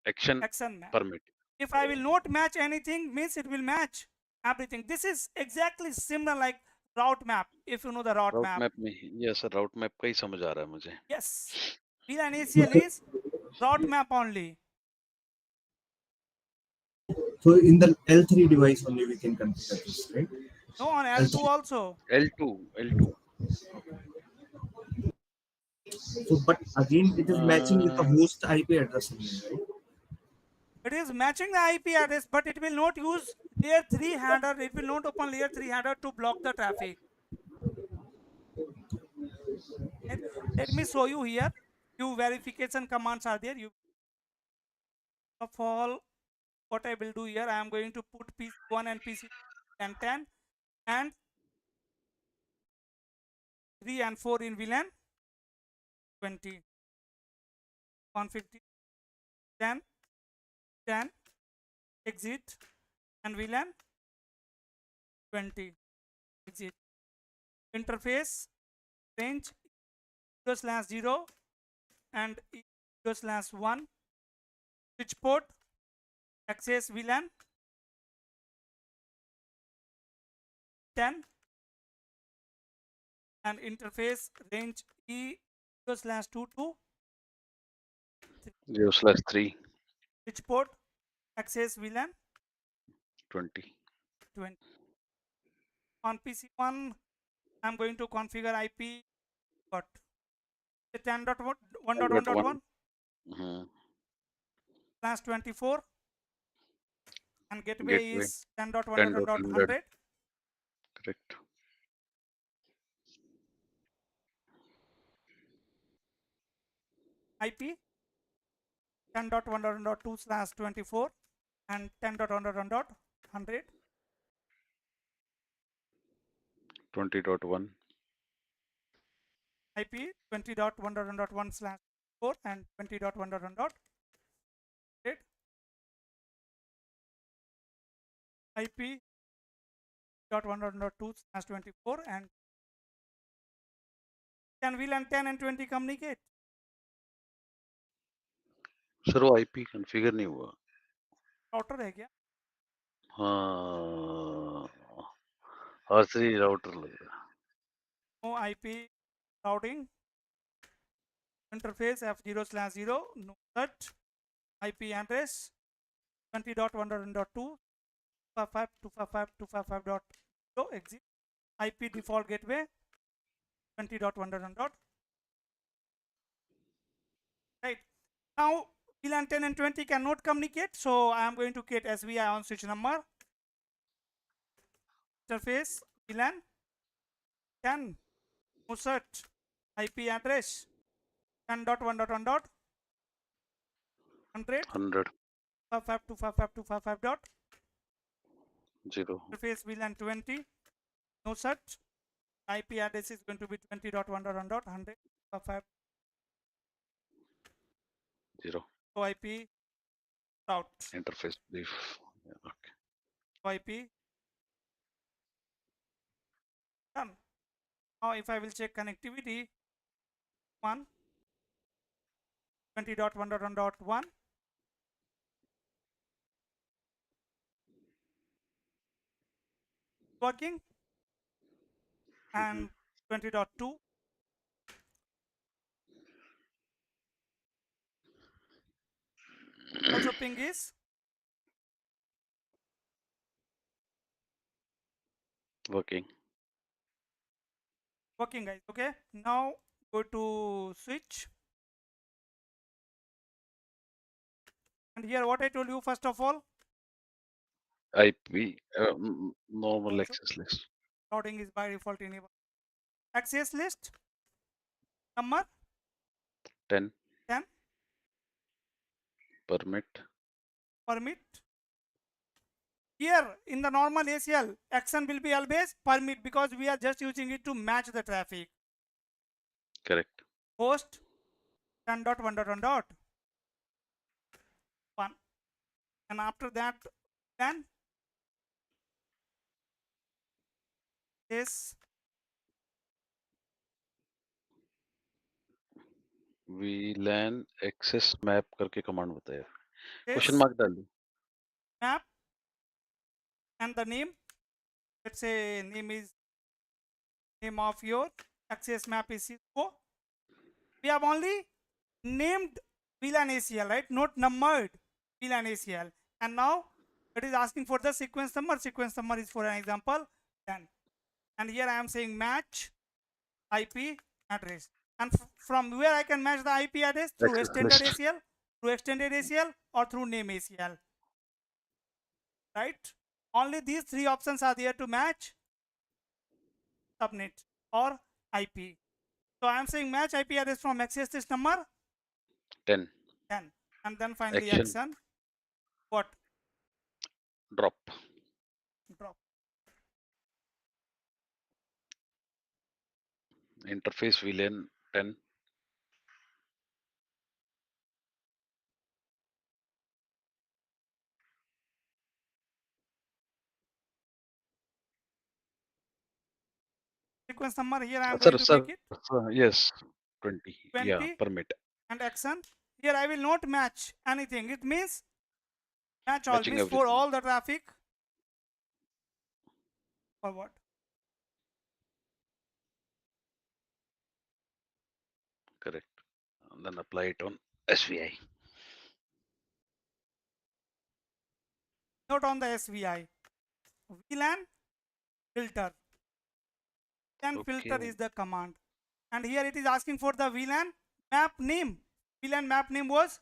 action map. permit. If I will not match anything, means it will match everything. This is exactly similar like route map, if you know the route map. में yes route map का ही समझ आ रहा है मुझे. Yes, VLAN ACL is route map only. So in the L3 device only we can configure this, right? No, on L2 also. L2. So, but again, it is matching with the host IP address only, right? It is matching the IP address, but it will not use layer 3 header. It will not open layer 3 header to block the traffic. Right? Let me show you here. Few verification commands are there. You of all, what I will do here, I am going to put PC1 and PC 10 and 3 and 4 in VLAN 20, 150, 10, 10, exit, and VLAN 20, exit. Interface range 0/0 and 0/1. Switch port access VLAN 10 and interface range E/2 to 0/3 switch port access VLAN 20. 20. On PC1, I'm going to configure IP what? 10.1.1.1 Mhm. /24 and gateway Gateway is 10.1.1.100 10.100. Correct. IP 10.1.1.2/24 and 10.1.1.100 20.1. IP 20.1.1.1/4 and 20.1.1.8 IP 1.1.2/24 and can VLAN 10 and 20 communicate? Sir वो IP configure नहीं हुआ. Router है क्या? हाँ, R3 router लग रहा है. No IP routing interface F0/0 no such IP address 20.1.1.2 255.255.255.0 exit IP default gateway 20.1.1. Right now VLAN 10 and 20 cannot communicate, so I am going to create SVI on switch number interface VLAN 10 no such IP address 10.1.1.100 100 255.255.255. 0 Interface VLAN 20 no such IP address is going to be 20.1.1.100 0 so IP route interface brief. Yeah, okay. IP done. Now if I will check connectivity 1 20.1.1.1 working and 20.2 also ping is Working. working guys. Okay, now go to switch and here what I told you first of all IP normal also access list. routing is by default enabled. Access list number 10 10 permit. permit. Here in the normal ACL action will be always permit because we are just using it to match the traffic. Correct. Host 10.1.1.1 and after that then this VLAN access map करके command बताया. Question this mark डाल दो. map and the name, let's say name of your access map is Cisco. We have only named VLAN ACL, right? Not numbered VLAN ACL. And now it is asking for the sequence number. Sequence number is for an example 10. And here I am saying match IP address. And from where I can match the IP address? Through a Access standard list. ACL. through extended ACL or through name ACL, right? Only these three options are there to match subnet or IP. So I am saying match IP address from access this number 10. 10, and then finally Action action what drop. drop. Interface VLAN 10. Sequence number here I am Sir, going to sir, make it yes, 20. Yeah, 20, permit. and action here I will not match anything. It means match all Matching means for everything. all the traffic forward. Correct. And then apply it on SVI. Not on the SVI. VLAN filter. VLAN filter Okay. is the command. And here it is asking for the VLAN map name. VLAN map name was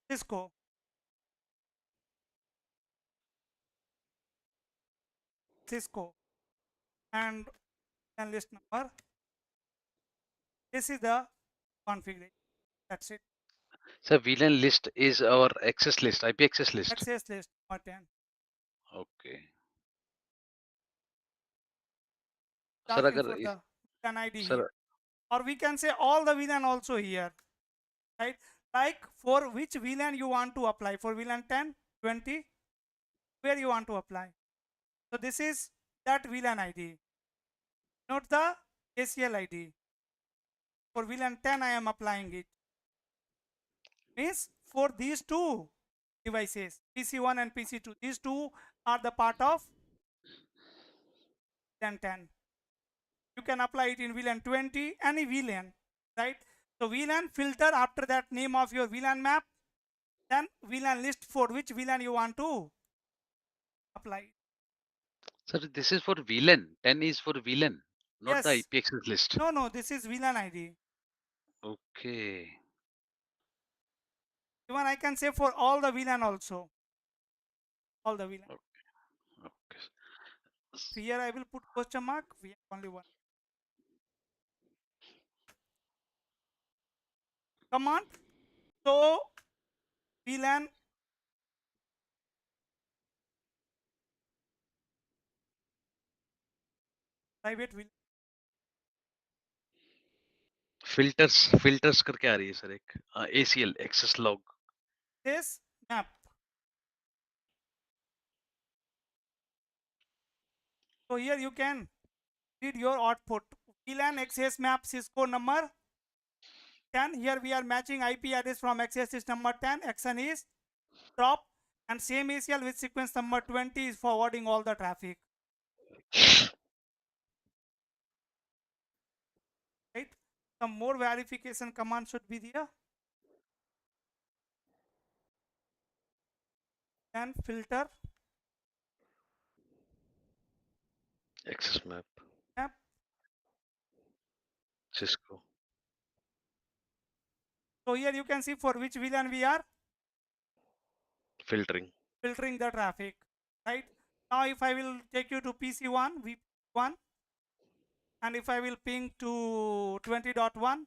Cisco. Cisco. And VLAN list number. This is the configuration. That's it. So VLAN list is our access list, IP access list. Access list number 10. Okay. It's Sir, asking agar for the VLAN ID here. sir, Or we can say all the VLAN also here. Right? Like for which VLAN you want to apply. For VLAN 10, 20, where you want to apply. So this is that VLAN ID. Not the ACL ID. For VLAN 10 I am applying it. Means for these two devices, PC1 and PC2, these two are the part of VLAN 10. You can apply it in VLAN 20, any VLAN, right? So VLAN filter after that name of your VLAN map, then VLAN list for which VLAN you want to apply. sir, this is for VLAN. 10 is for VLAN, not the Yes. IP access list. No, this is VLAN ID. Okay. Even I can say for all the VLAN also. All the VLAN. Okay. So here I will put question mark. We have only one. Command. So VLAN private VLAN filters करके आ रही है sir एक ACL access log. this map. So here you can read your output. VLAN access map Cisco number 10. Here we are matching IP address from access is number 10. Action is drop, and same ACL with sequence number 20 is forwarding all the traffic. Right? Some more verification command should be there. And filter Access map. map. Cisco. So here you can see for which VLAN we are Filtering. filtering the traffic. Right? Now if I will take you to PC1, V1, and if I will ping to 20.1,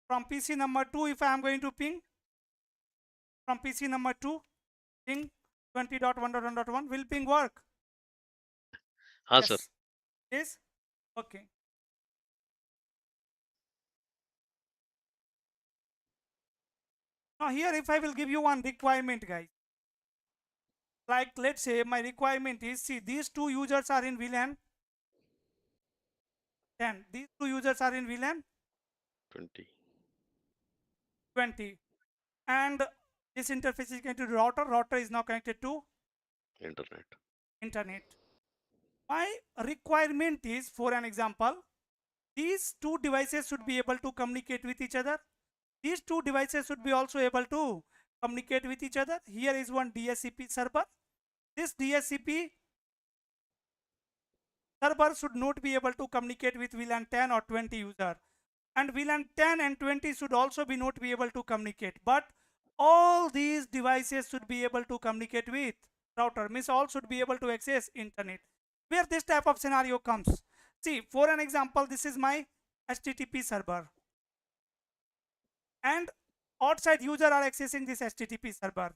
from PC number 2, if I am going to ping from PC number 2, ping 20.1.1.1, will ping work? हाँ Yes. sir. Yes. Okay. Now here if I will give you one requirement, guys, like let's say my requirement is, see, these two users are in VLAN 10, these two users are in VLAN 20, and this interface is connected to router is now connected to internet. My requirement is, for an example, these two devices should be able to communicate with each other. These two devices should be also able to communicate with each other. Here is one DHCP server. This DHCP server should not be able to communicate with VLAN 10 or 20 user, and VLAN 10 and 20 should also be not be able to communicate, but all these devices should be able to communicate with router, means all should be able to access internet. Where this type of scenario comes, see, for an example, this is my HTTP server, and outside user are accessing this HTTP server.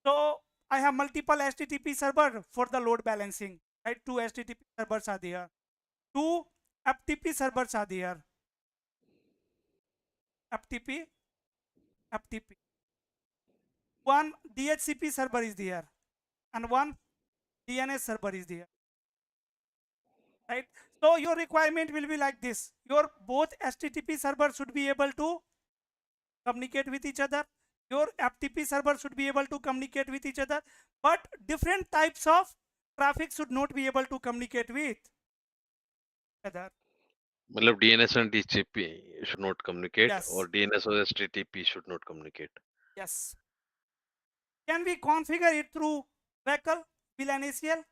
So I have multiple HTTP server for the load balancing, right? 2 HTTP servers are there, 2 FTP servers are there, FTP, FTP. One DHCP server is there, and one DNS server is there, right? So your requirement will be like this: your both HTTP servers should be able to communicate with each other, your FTP server should be able to communicate with each other, but different types of traffic should not be able to communicate with each other. मतलब DNS and DHCP should not communicate, Yes. or DNS or HTTP should not communicate. Yes. Can we configure it through VACL, VLAN ACL?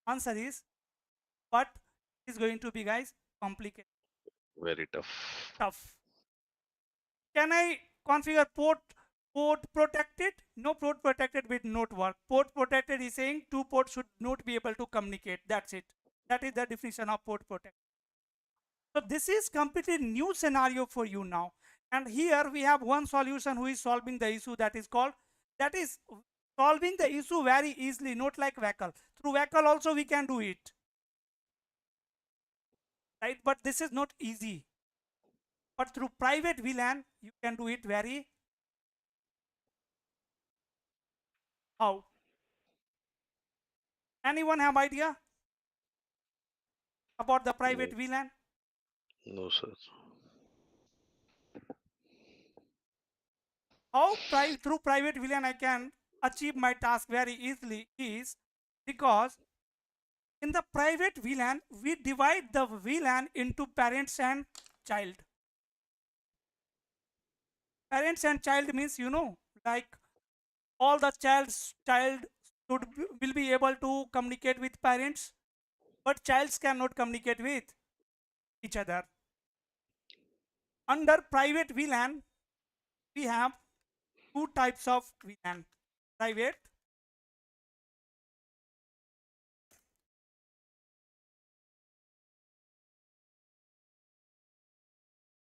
Answer is, but it's going to be, guys, complicated, Very tough. Can I configure port protected? No, port protected will not work. Port protected is saying 2 ports should not be able to communicate. That's it. That is the definition of port protected. So this is completely new scenario for you now. And here we have one solution who is solving the issue, that is solving the issue very easily, not like VACL. Through VACL also we can do it, right? But this is not easy. But through private VLAN, you can do it very. How? Anyone have idea about the private VLAN? No, sir. How through private VLAN I can achieve my task very easily is because in the private VLAN, we divide the VLAN into parents and child. Parents and child means, like all the child will be able to communicate with parents, but childs cannot communicate with each other. Under private VLAN, we have 2 types of VLAN. Private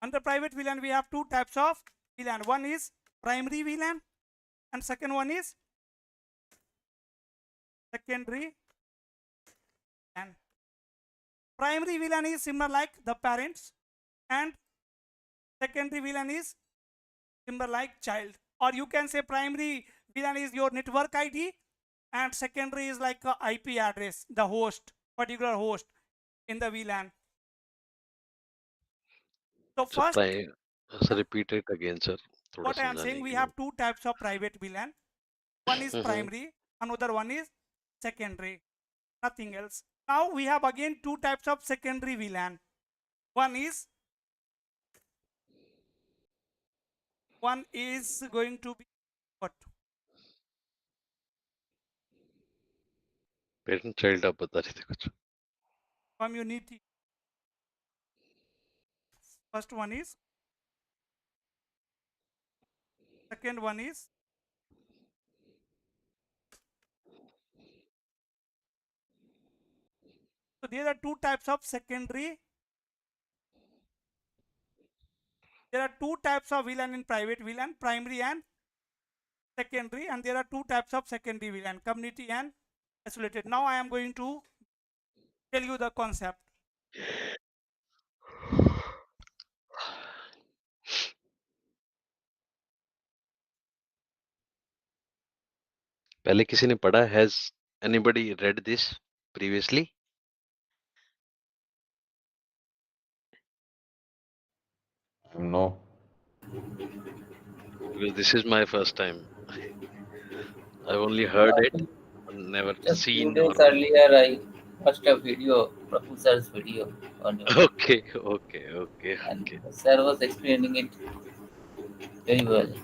Under private VLAN, we have 2 types of VLAN. One is primary VLAN and second one is secondary VLAN. Primary VLAN is similar like the parents, and secondary VLAN is similar like child. Or you can say primary VLAN is your network ID and secondary is like a IP address, the host, particular host in the VLAN. So first, sir, repeat it again, sir. what I am saying, we have 2 types of private VLAN. One is primary, another one is secondary, nothing else. Now we have again 2 types of secondary VLAN. One is going to be what? Parent child आप बता रहे थे कुछ. Community. First one is, second one is, so there are 2 types of secondary. There are 2 types of VLAN in private VLAN, primary and secondary, and there are 2 types of secondary VLAN, community and isolated. Now I am going to tell you the concept. पहले किसी ने पढ़ा? Has anybody read this previously? No. Because this is my first time. I've only heard it, never Just seen. few days earlier, I watched a video, Prabhu sir's video on YouTube. Okay. And sir was explaining it very well.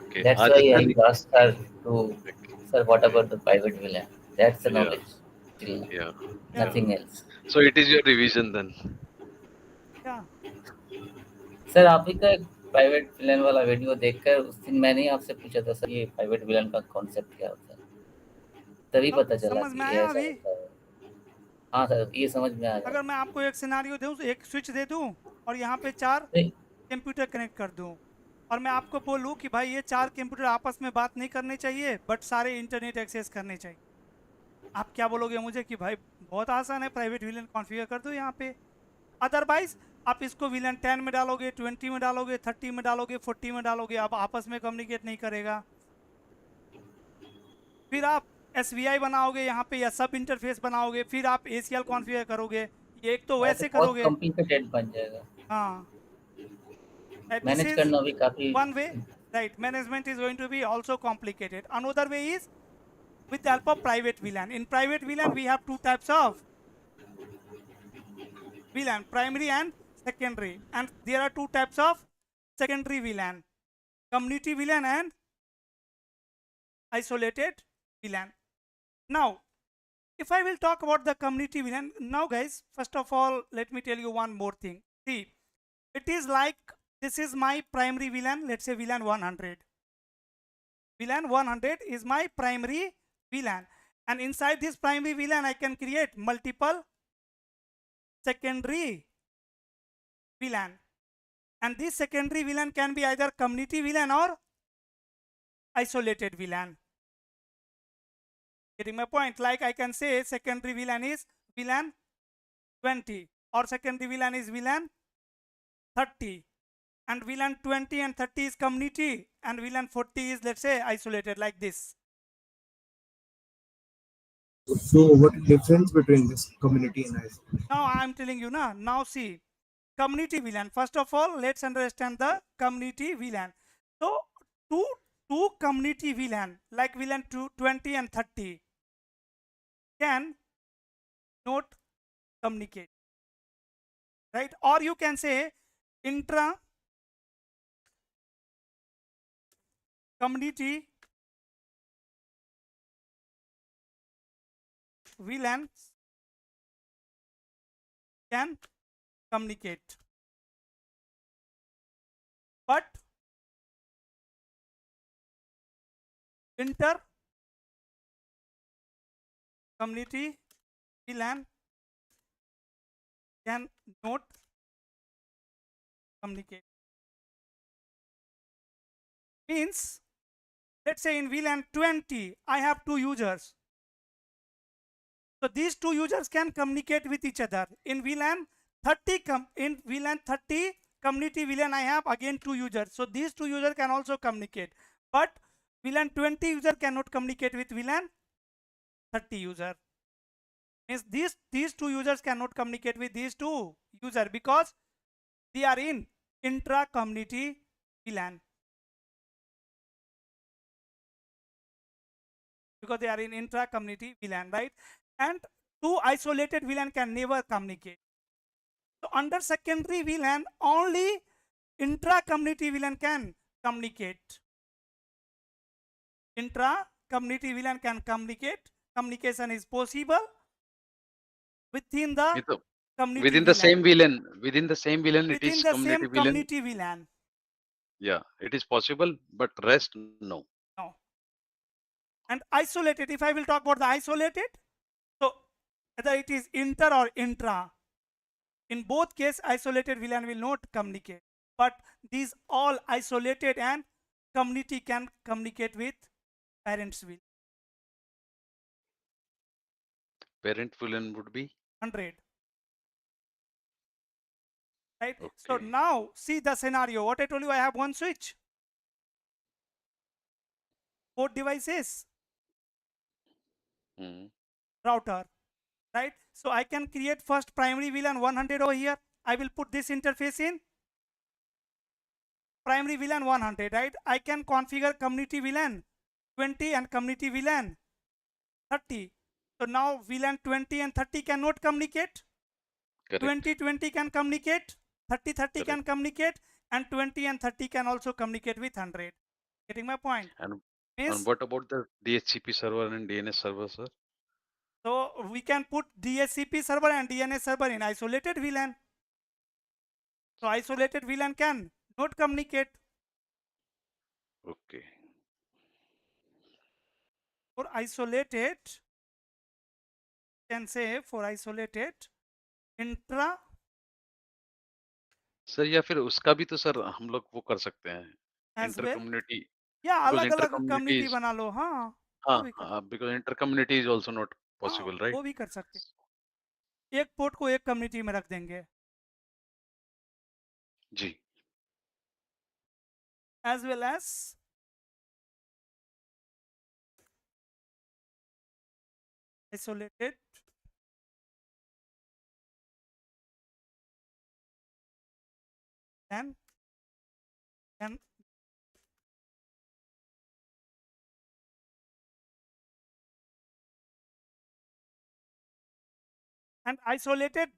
Okay. That's आज why इतना I asked her to, sir, what about the private VLAN? That's the Yeah. knowledge. till Yeah. nothing else. So it is your revision then. Yeah. Sir आप ही का एक private villain वाला video देखकर उस दिन मैंने ही आपसे पूछा था सर ये प्राइवेट विलन का कॉन्सेप्ट क्या होता है, तभी पता चला समझ में कि ये आया ऐसा अभी? होता है। हाँ सर ये समझ में आ गया। अगर मैं आपको एक सिनारियो दूं, एक स्विच दे दूं और यहाँ पे 4 नहीं, कंप्यूटर कनेक्ट कर दूं और मैं आपको बोलूं कि भाई ये 4 कंप्यूटर आपस में बात नहीं करने चाहिए बट सारे इंटरनेट एक्सेस करने चाहिए, आप क्या बोलोगे मुझे कि भाई बहुत आसान है, प्राइवेट विलन कॉन्फ़िगर कर दो यहाँ पे। अदरवाइज आप इसको विलन 10 में डालोगे, 20 में डालोगे, 30 में डालोगे, 40 में डालोगे, अब आपस में कम्युनिकेट नहीं करेगा। फिर आप SVI बनाओगे यहाँ पे या सब इंटरफेस बनाओगे, फिर आप ACL कॉन्फ़िगर करोगे, ये एक तो वैसे बहुत करोगे। कॉम्प्लिकेटेड बन जाएगा, हाँ, this मैनेज is करना भी काफी। one way, right? Management is going to be also complicated. Another way is with the help of private VLAN. In private VLAN we have 2 types of VLAN, primary and secondary, and there are 2 types of secondary VLAN, community VLAN and isolated VLAN. Now if I will talk about the community VLAN, now guys, first of all let me tell you one more thing. See, it is like this is my primary VLAN, let's say VLAN 100. VLAN 100 is my primary VLAN, and inside this primary VLAN I can create multiple secondary VLAN, and this secondary VLAN can be either community VLAN or isolated VLAN. Getting my point? Like I can say secondary VLAN is VLAN 20 or secondary VLAN is VLAN 30, and VLAN 20 and 30 is community and VLAN 40 is, let's say, isolated, like this. So what is the difference between this community and isolation? Now I am telling you now. Now see, community VLAN. First of all, let's understand the community VLAN. So two community VLAN like VLAN 20 and 30 can not communicate, right? Or you can say intra community VLAN can communicate, but inter community VLAN can not communicate. Means, let's say in VLAN 20 I have 2 users, so these 2 users can communicate with each other. In VLAN 30 community VLAN I have again 2 users, so these 2 users can also communicate, but VLAN 20 user cannot communicate with VLAN 30 user. Means these 2 users cannot communicate with these 2 user because they are in intra community VLAN. Because they are in intra community VLAN, right? And 2 isolated VLAN can never communicate. So under secondary VLAN only intra community VLAN can communicate. Intra community VLAN can communicate. Communication is possible within the community Within the VLAN. same VLAN, within the same VLAN, it Within is the community same VLAN. community VLAN. Yeah, it is possible, but rest no. No. And isolated, if I will talk about the isolated, so whether it is inter or intra, in both cases isolated VLAN will not communicate, but these all isolated and community can communicate with parents VLAN. Parent VLAN would be 100, right? So okay. now see the scenario. What I told you, I have one switch, 4 devices, router, right? So I can create first primary VLAN 100 over here. I will put this interface in primary VLAN 100, right? I can configure community VLAN 20 and community VLAN 30. So now VLAN 20 and 30 cannot communicate. Correct. 20 can communicate, 30 can Correct. communicate, and 20 and 30 can also communicate with 100. Getting my point? And Means what about the DHCP server and DNS server, sir? So we can put DHCP server and DNS server in isolated VLAN. So isolated VLAN can not communicate. Okay. For isolated, can say for isolated intra sir या फिर उसका भी तो sir हम लोग वो कर सकते हैं as इंटर well. कम्युनिटी या बिकॉज अलग इंटर अलग कम्युनिटी कम्युनिटी बना लो. हाँ हाँ वो भी कर, हाँ because inter community is also not हाँ पॉसिबल वो राइट भी कर सकते हैं. एक पोर्ट को एक कम्युनिटी में रख देंगे. जी As well as isolated and isolated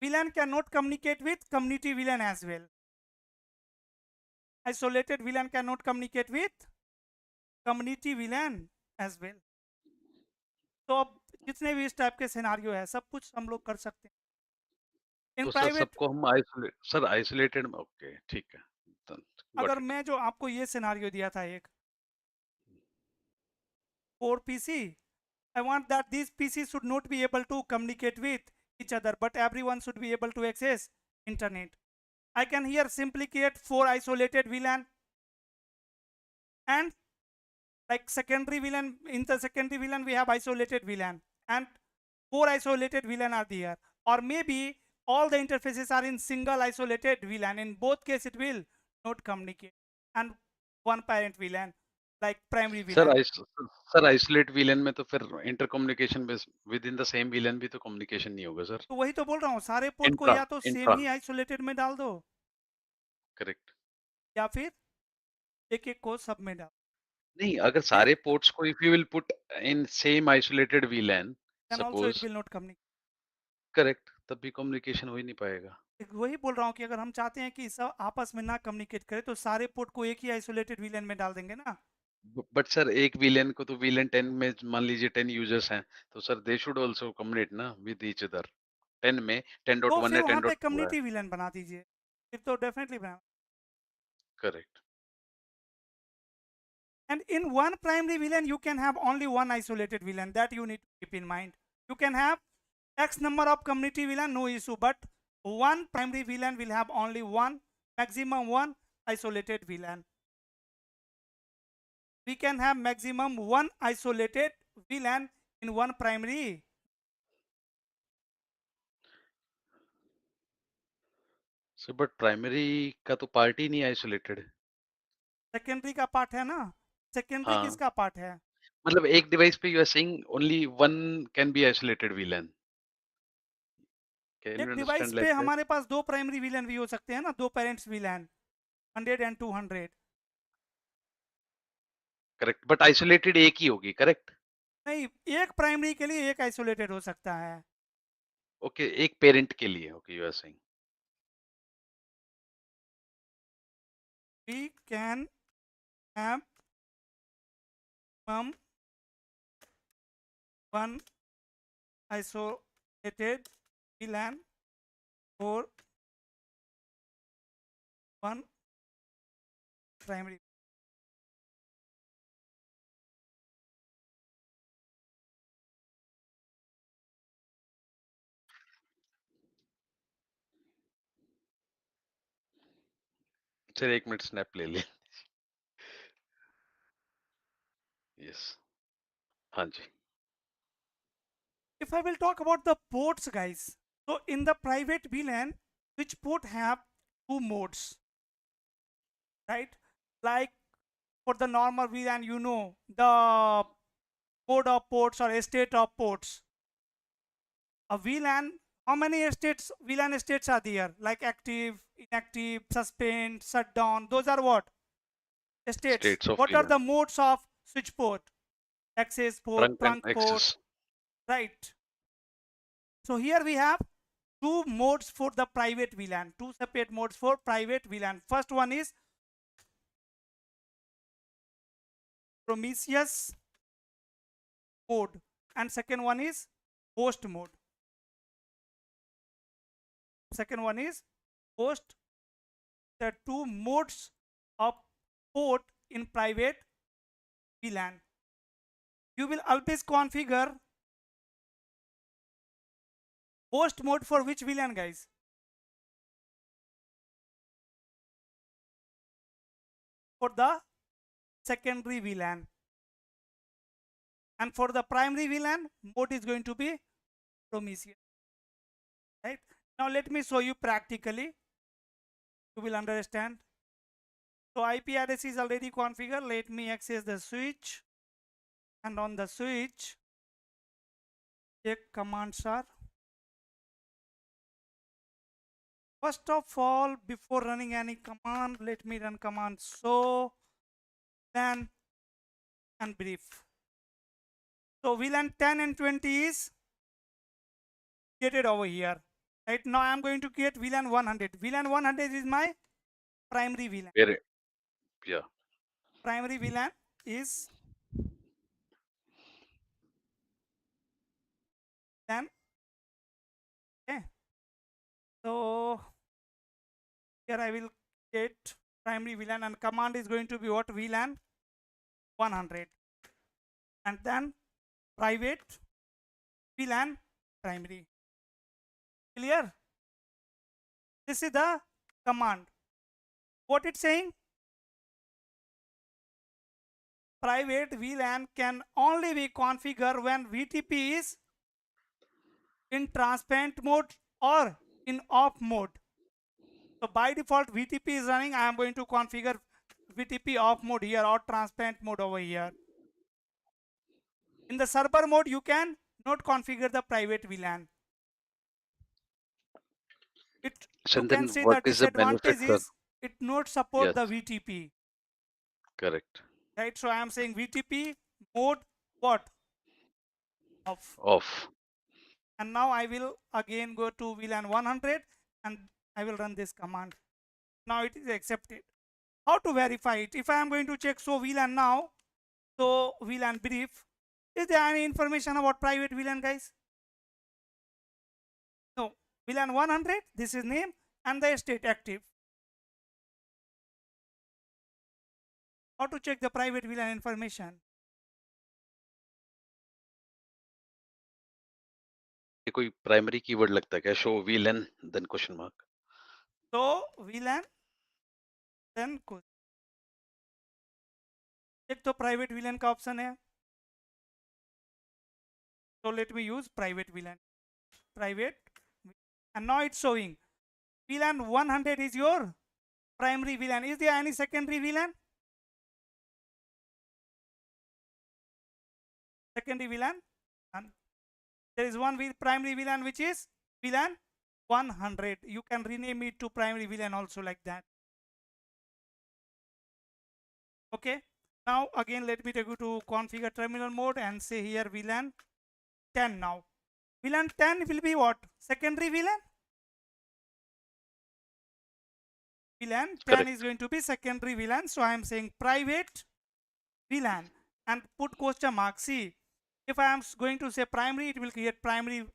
VLAN cannot communicate with community VLAN as well. Isolated VLAN cannot communicate with community VLAN as well. तो अब जितने भी इस टाइप के सिनारियो है सब कुछ हम लोग कर सकते हैं. इन तो सर प्राइवेट सबको हम आइसोलेटेड ओके ठीक है अगर मैं जो आपको ये सिनारियो दिया था एक 4 PC, I want that these PCs should not be able to communicate with each other, but everyone should be able to access internet. I can here simply create 4 isolated VLAN and like secondary VLAN. In the secondary VLAN we have isolated VLAN and 4 isolated VLAN are there, or maybe all the interfaces are in single isolated VLAN. In both cases it will not communicate, and one parent VLAN like primary VLAN. Sir isolate VLAN में तो फिर inter communication with in the same VLAN भी तो communication नहीं होगा sir तो वही तो बोल रहा हूँ, सारे पोर्ट को इंट्रा या तो सेम इंट्रा ही आइसोलेटेड में डाल दो करेक्ट या फिर एक एक को सब में डाल. नहीं अगर सारे पोर्ट्स को if you will put in same isolated VLAN Then also it suppose will not communicate. Correct तब भी कम्युनिकेशन हो ही नहीं पाएगा वही बोल रहा हूँ कि अगर हम चाहते हैं कि सब आपस में ना कम्युनिकेट करे तो सारे पोर्ट को एक ही आइसोलेटेड VLAN में डाल देंगे ना. बट सर एक वीलन को तो वीलन 10 में मान लीजिए 10 यूजर्स हैं तो sir they should also communicate ना विद ईच अदर 10 में 10.1 तो फिर है वहां पे 10.2 है कम्युनिटी VLAN बना दीजिए, फिर तो डेफिनेटली बना. Correct And in one primary VLAN you can have only one isolated VLAN, that you need to keep in mind. You can have X number of community VLAN, no issue, but one primary VLAN will have only one, maximum one isolated VLAN. We can have maximum one isolated VLAN in one primary. Sir but primary का तो part ही नहीं isolated secondary का part है ना. Secondary हाँ किसका part है? मतलब एक डिवाइस पे you are saying only one can be isolated VLAN can एक यू डिवाइस अंडरस्टैंड पे लाइक दैट हमारे पास दो प्राइमरी VLAN भी हो सकते हैं ना, दो parents VLAN 100 and 200. Correct but isolated एक ही होगी करेक्ट नहीं, एक प्राइमरी के लिए एक आइसोलेटेड हो सकता है. ओके एक पेरेंट के लिए okay you are saying We can have one isolated VLAN for one primary. चल एक मिनट स्नैप ले ले यस हाँ जी If I will talk about the ports, guys, so in the private VLAN, which port have two modes, right? Like for the normal VLAN, you know the mode of ports or state of ports. A VLAN, how many states, VLAN states are there? Like active, inactive, suspend, shutdown. Those are what? States. States of What are VLAN. the modes of switch port? Access port, trunk and trunk port, access right? So here we have two modes for the private VLAN, two separate modes for private VLAN. First one is Prometheus mode. and second one is host mode. Second one is host. The two modes of port in private VLAN. You will always configure host mode for which VLAN, guys? For the secondary VLAN. And for the primary VLAN, mode is going to be Prometheus. Right? Now let me show you practically. You will understand. So IP address is already configured. Let me access the switch. And on the switch, check commands are. First of all, before running any command, let me run command show, VLAN and brief. So VLAN 10 and 20 is created over here. Right now I am going to create VLAN 100. VLAN 100 is my primary VLAN. Very, yeah. Primary VLAN is VLAN. Okay. So here I will create primary VLAN and command is going to be what? VLAN 100. And then private VLAN primary. Clear? This is the command. What it's saying? Private VLAN can only be configured when VTP is in transparent mode or in off mode. So by default VTP is running. I am going to configure VTP off mode here or transparent mode over here. In the server mode you can not configure the private VLAN. So You then can see the what is the disadvantage benefit for? is it not support Yes. the VTP. Correct. Right, so I am saying VTP mode what? Off. Off. And now I will again go to VLAN 100 and I will run this command. Now it is accepted. How to verify it? If I am going to check show VLAN now, so VLAN brief, is there any information about private VLAN, guys? No. VLAN 100, this is name and the state active. How to check the private VLAN information? ये कोई primary keyword लगता है क्या? Show VLAN then question mark. So VLAN then check तो private VLAN का option है. So let me use private VLAN. Private, and now it's showing VLAN 100 is your primary VLAN. Is there any secondary VLAN? Secondary VLAN, and there is one primary VLAN which is VLAN 100. You can rename it to primary VLAN also like that. Okay. Now again let me take you to configure terminal mode and say here VLAN 10 now. VLAN 10 will be what? Secondary VLAN? VLAN 10 Correct. is going to be secondary VLAN. So I am saying private VLAN and put question mark. See, if I am going to say primary, it will create primary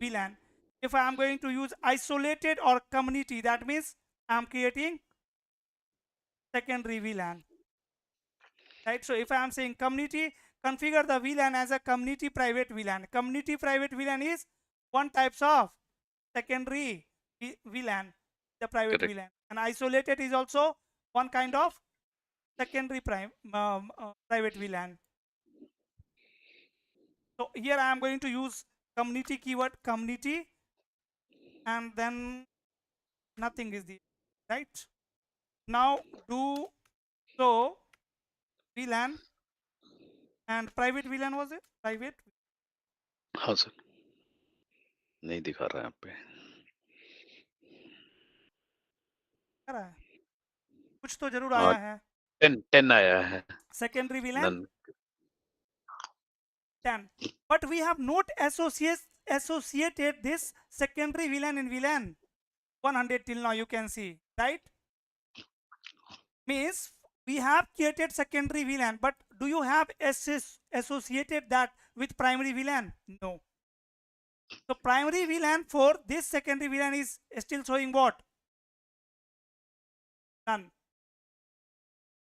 VLAN. If I am going to use isolated or community, that means I am creating secondary VLAN. Right? So if I am saying community, configure the VLAN as a community private VLAN. Community private VLAN is one types of secondary VLAN, the private Correct. VLAN. And isolated is also one kind of secondary private VLAN. So here I am going to use community keyword, community, and then nothing is there, right? Now do so VLAN and private VLAN was it? Private? हाँ sir. नहीं दिखा रहा है यहाँ पे. आ रहा है? कुछ तो जरूर हाँ, आया है. 10 आया है. Secondary VLAN None. 10. But we have not associated this secondary VLAN in VLAN 100 till now, you can see, right? Means we have created secondary VLAN, but do you have associated that with primary VLAN? No. So primary VLAN for this secondary VLAN is still showing what? None.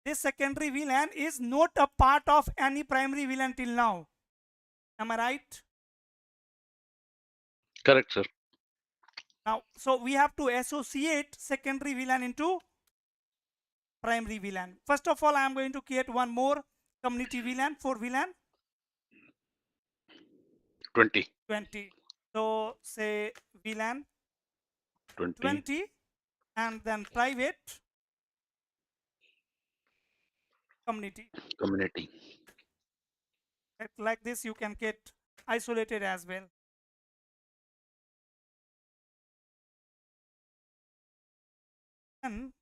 This secondary VLAN is not a part of any primary VLAN till now. Am I right? Correct, sir. Now, so we have to associate secondary VLAN into primary VLAN. First of all, I am going to create one more community VLAN for VLAN 20. 20. So say VLAN 20. 20 and then private community. Community. Like this, you can get isolated as well. And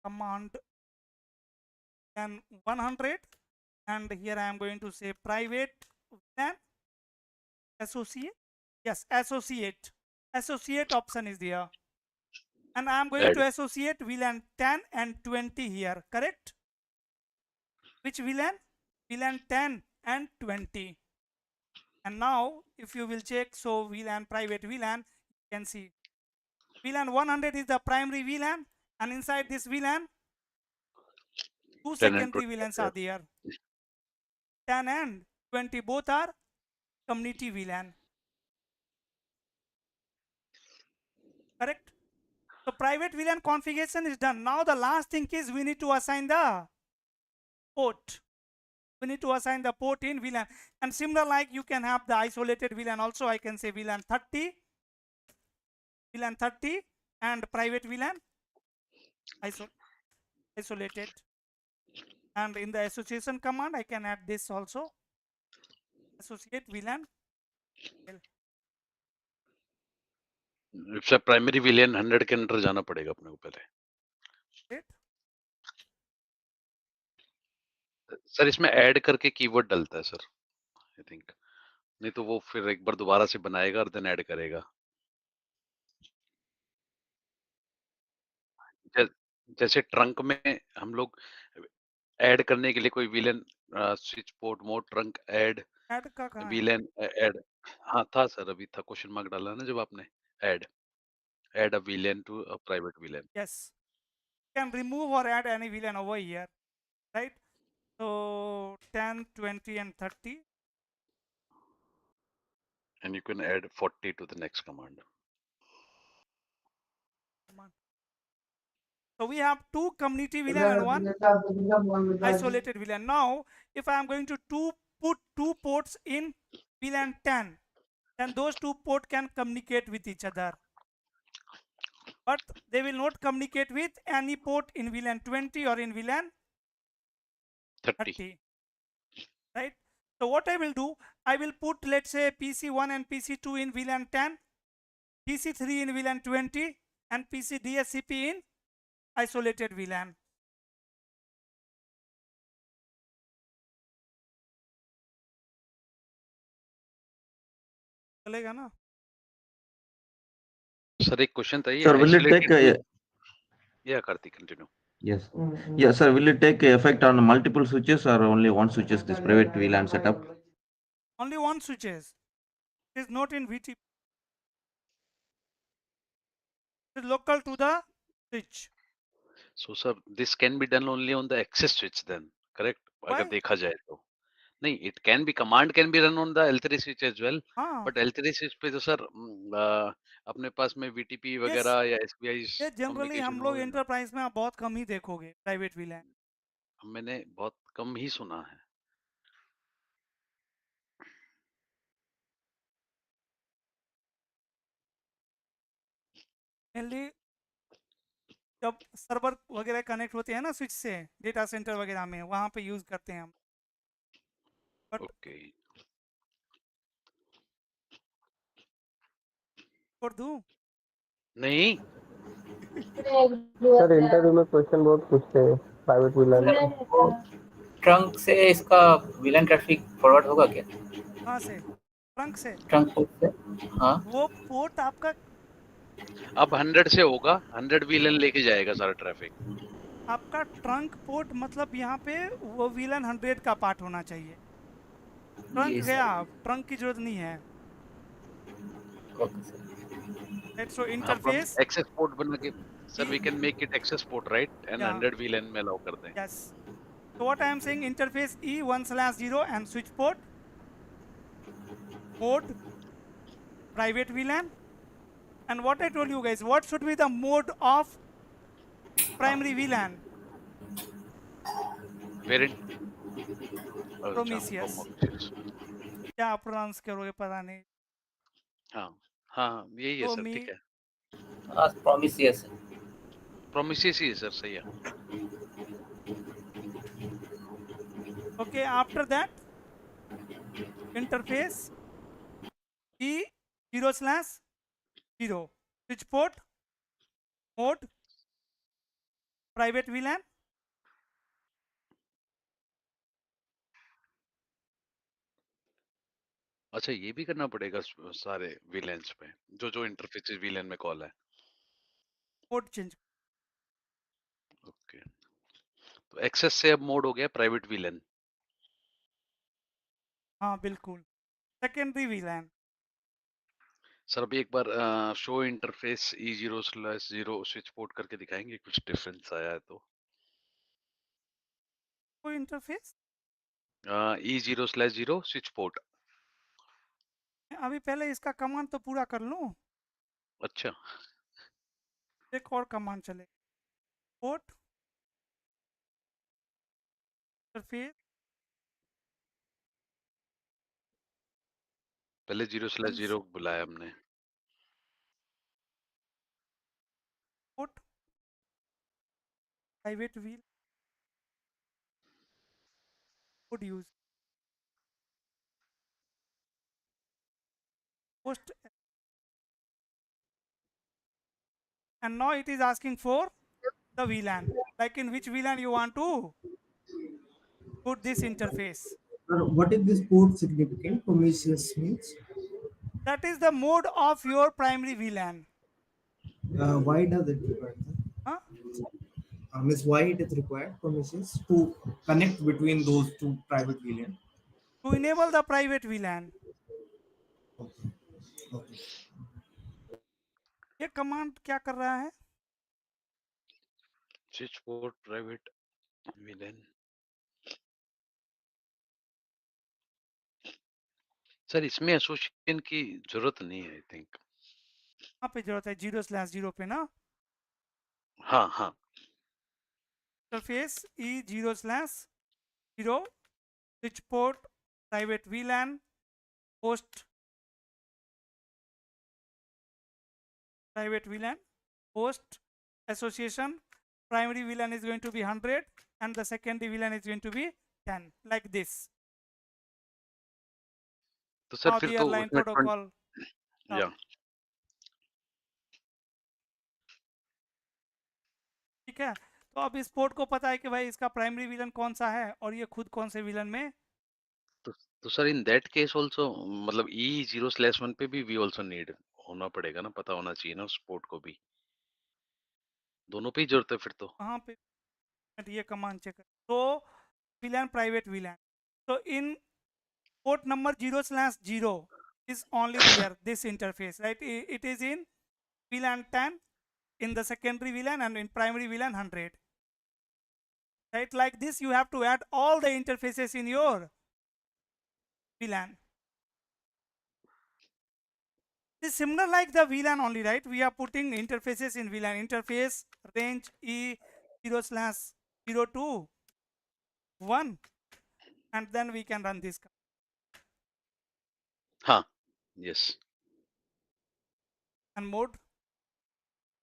command and 100, and here I am going to say private VLAN associate. Yes, associate option is there, and I am going to associate VLAN 10 and 20 here, correct? Which VLAN? VLAN 10 and 20. And now if you will check, so VLAN private VLAN, you can see VLAN 100 is the primary VLAN, and inside this VLAN two secondary VLANs are there. 10 and 20 both are community VLAN, correct? So private VLAN configuration is done. Now the last thing is we need to assign the port. We need to assign the port in VLAN, and similar like you can have the isolated VLAN also. I can say VLAN 30 and private VLAN isolated, and in the association command I can add this also, associate VLAN. इससे primary विलियन 100 के अंदर जाना पड़ेगा अपने को पहले। Sir इसमें add करके कीवर्ड डलता है सर, आई थिंक, नहीं तो वो फिर एक बार दोबारा से बनाएगा और देन ऐड करेगा। जैसे ट्रंक में हम लोग ऐड करने के लिए कोई villain switch port mode trunk add का कहाँ है? विलेन ऐड, हाँ था सर, अभी था, क्वेश्चन मार्क डाला ना जब आपने add a VLAN to a private VLAN. Yes, can remove or add any VLAN over here, right? So 10, 20 and 30, and you can add 40 to the next command. so we have two community VLAN and one isolated VLAN. Now if I am going to put two ports in VLAN 10, then those two ports can communicate with each other, but they will not communicate with any port in VLAN 20 or in VLAN 30, right? So what I will do, I will put, let's say, PC1 and PC2 in VLAN 10, PC3 in VLAN 20 and PC DSCP in isolated VLAN. चलेगा ना? Sir एक question था ये, Sir, will it take yeah, Karthik, continue. yes. Yeah, sir, will it take effect on multiple switches or only one switches, this private VLAN setup? Only one switches. It is not in VTP. It is local to the switch. So sir, this can be done only on the access switch then, correct? Why? अगर देखा जाए तो नहीं, it can be, command can be run on the L3 switch as well, हाँ. but L3 switch पे तो sir अपने पास में VTP वगैरह या SVI ये जनरली हम लोग एंटरप्राइज में बहुत कम ही देखोगे प्राइवेट VLAN. मैंने बहुत कम ही सुना है। मेनली जब सर्वर वगैरह कनेक्ट होते हैं ना स्विच से डेटा सेंटर वगैरह में, वहां पे यूज करते हैं हम. बट ओके, और दूं नहीं सर इंटरव्यू में क्वेश्चन बहुत पूछते हैं प्राइवेट VLAN। ट्रंक से इसका VLAN ट्रैफिक फॉरवर्ड होगा क्या? कहाँ से? ट्रंक से? ट्रंक पोर्ट से, हाँ। वो पोर्ट आपका अब 100 से होगा, 100 VLAN लेके जाएगा सारा ट्रैफिक। आपका ट्रंक पोर्ट मतलब यहाँ पे वो VLAN 100 का पार्ट होना चाहिए। ट्रंक जी गया, सर। ट्रंक की जरूरत नहीं है। Okay sir. राइट, सो अब हम इंटरफेस एक्सेस पोर्ट बना के sir we can make it access port right and या 100 VLAN में अलाउ कर दें। Yes. So what I am saying, interface E1/0 and switch port, mode, private VLAN, and what I told you guys, what should be the mode of primary VLAN? Variant अच्छा Prometheus. Prometheus। क्या pronounce करोगे पता नहीं। हाँ हाँ हाँ, यही है तो सर, मी ठीक है। हाँ प्रॉमिस यस है। प्रोमिसियस ही है सर, सही है। okay, after that interface E0/0, switch port, mode, private VLAN, अच्छा ये भी करना पड़ेगा सारे VLANs पे, जो जो इंटरफेसेस VLAN में कॉल है। mode change। ओके, तो एक्सेस से अब मोड हो गया प्राइवेट VLAN। हाँ बिल्कुल, secondary VLAN। सर अभी एक बार show interface E0/0 switch port करके दिखाएंगे, कुछ डिफरेंस आया है तो। कोई इंटरफेस E0/0 स्विच पोर्ट। अभी पहले इसका कमांड तो पूरा कर लूं, अच्छा एक और कमांड चले। पोर्ट इंटरफेस पहले 0/0 बुलाया हमने। Port private wheel could use post, and now it is asking for the VLAN, like in which VLAN you want to put this interface. What is this port significant? Prometheus means. That is the mode of your primary VLAN. Why does it require Huh? that? Miss, why it is required Prometheus to connect between those two private VLAN? To enable the private VLAN, Okay. Okay. ये command क्या कर रहा है? Switch port private VLAN। Sir इसमें association की जरूरत नहीं है आई थिंक। यहाँ पे जरूरत है 0/0 पे ना। हाँ हाँ interface E0/0 switch port private VLAN host private VLAN host association. Primary VLAN is going to be 100 and the secondary VLAN is going to be 10, like this. तो सर Now फिर the तो airline उसमें protocol. या ठीक है, तो अब इस पोर्ट को पता है कि भाई इसका प्राइमरी विलन कौन सा है और ये खुद कौन से विलन में। तो sir in that case also मतलब E0/1 पे भी वी आल्सो नीड होना पड़ेगा ना, पता होना चाहिए ना उस पोर्ट को भी, दोनों पे ही जरूरत है फिर तो। वहाँ पे ये कमांड चेक तो विलन प्राइवेट विलन, तो इन port number 0/0 is only there this interface, right? It is in VLAN 10, in the secondary VLAN, and in primary VLAN 100, right? Like this you have to add all the interfaces in your VLAN. It's similar like the VLAN only, right? We are putting interfaces in VLAN. Interface range E0/0 to 1, and then we can run this हाँ yes and mode.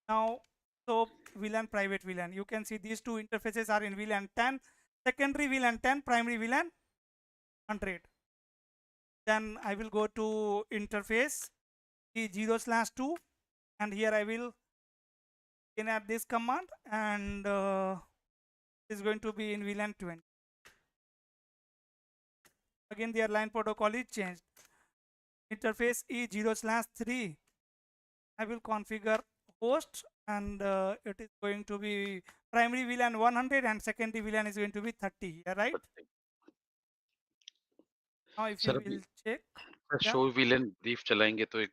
Now, so VLAN, private VLAN. You can see these two interfaces are in VLAN 10, secondary VLAN 10, primary VLAN 100. Then I will go to interface E0/2, and here I will add this command, and is going to be in VLAN 20. Again, the airline protocol is changed. Interface E0/3. I will configure host, and it is going to be primary VLAN 100 and secondary VLAN is going to be 30 here, right? Now if you sir will अभी check, show villain brief चलाएंगे तो एक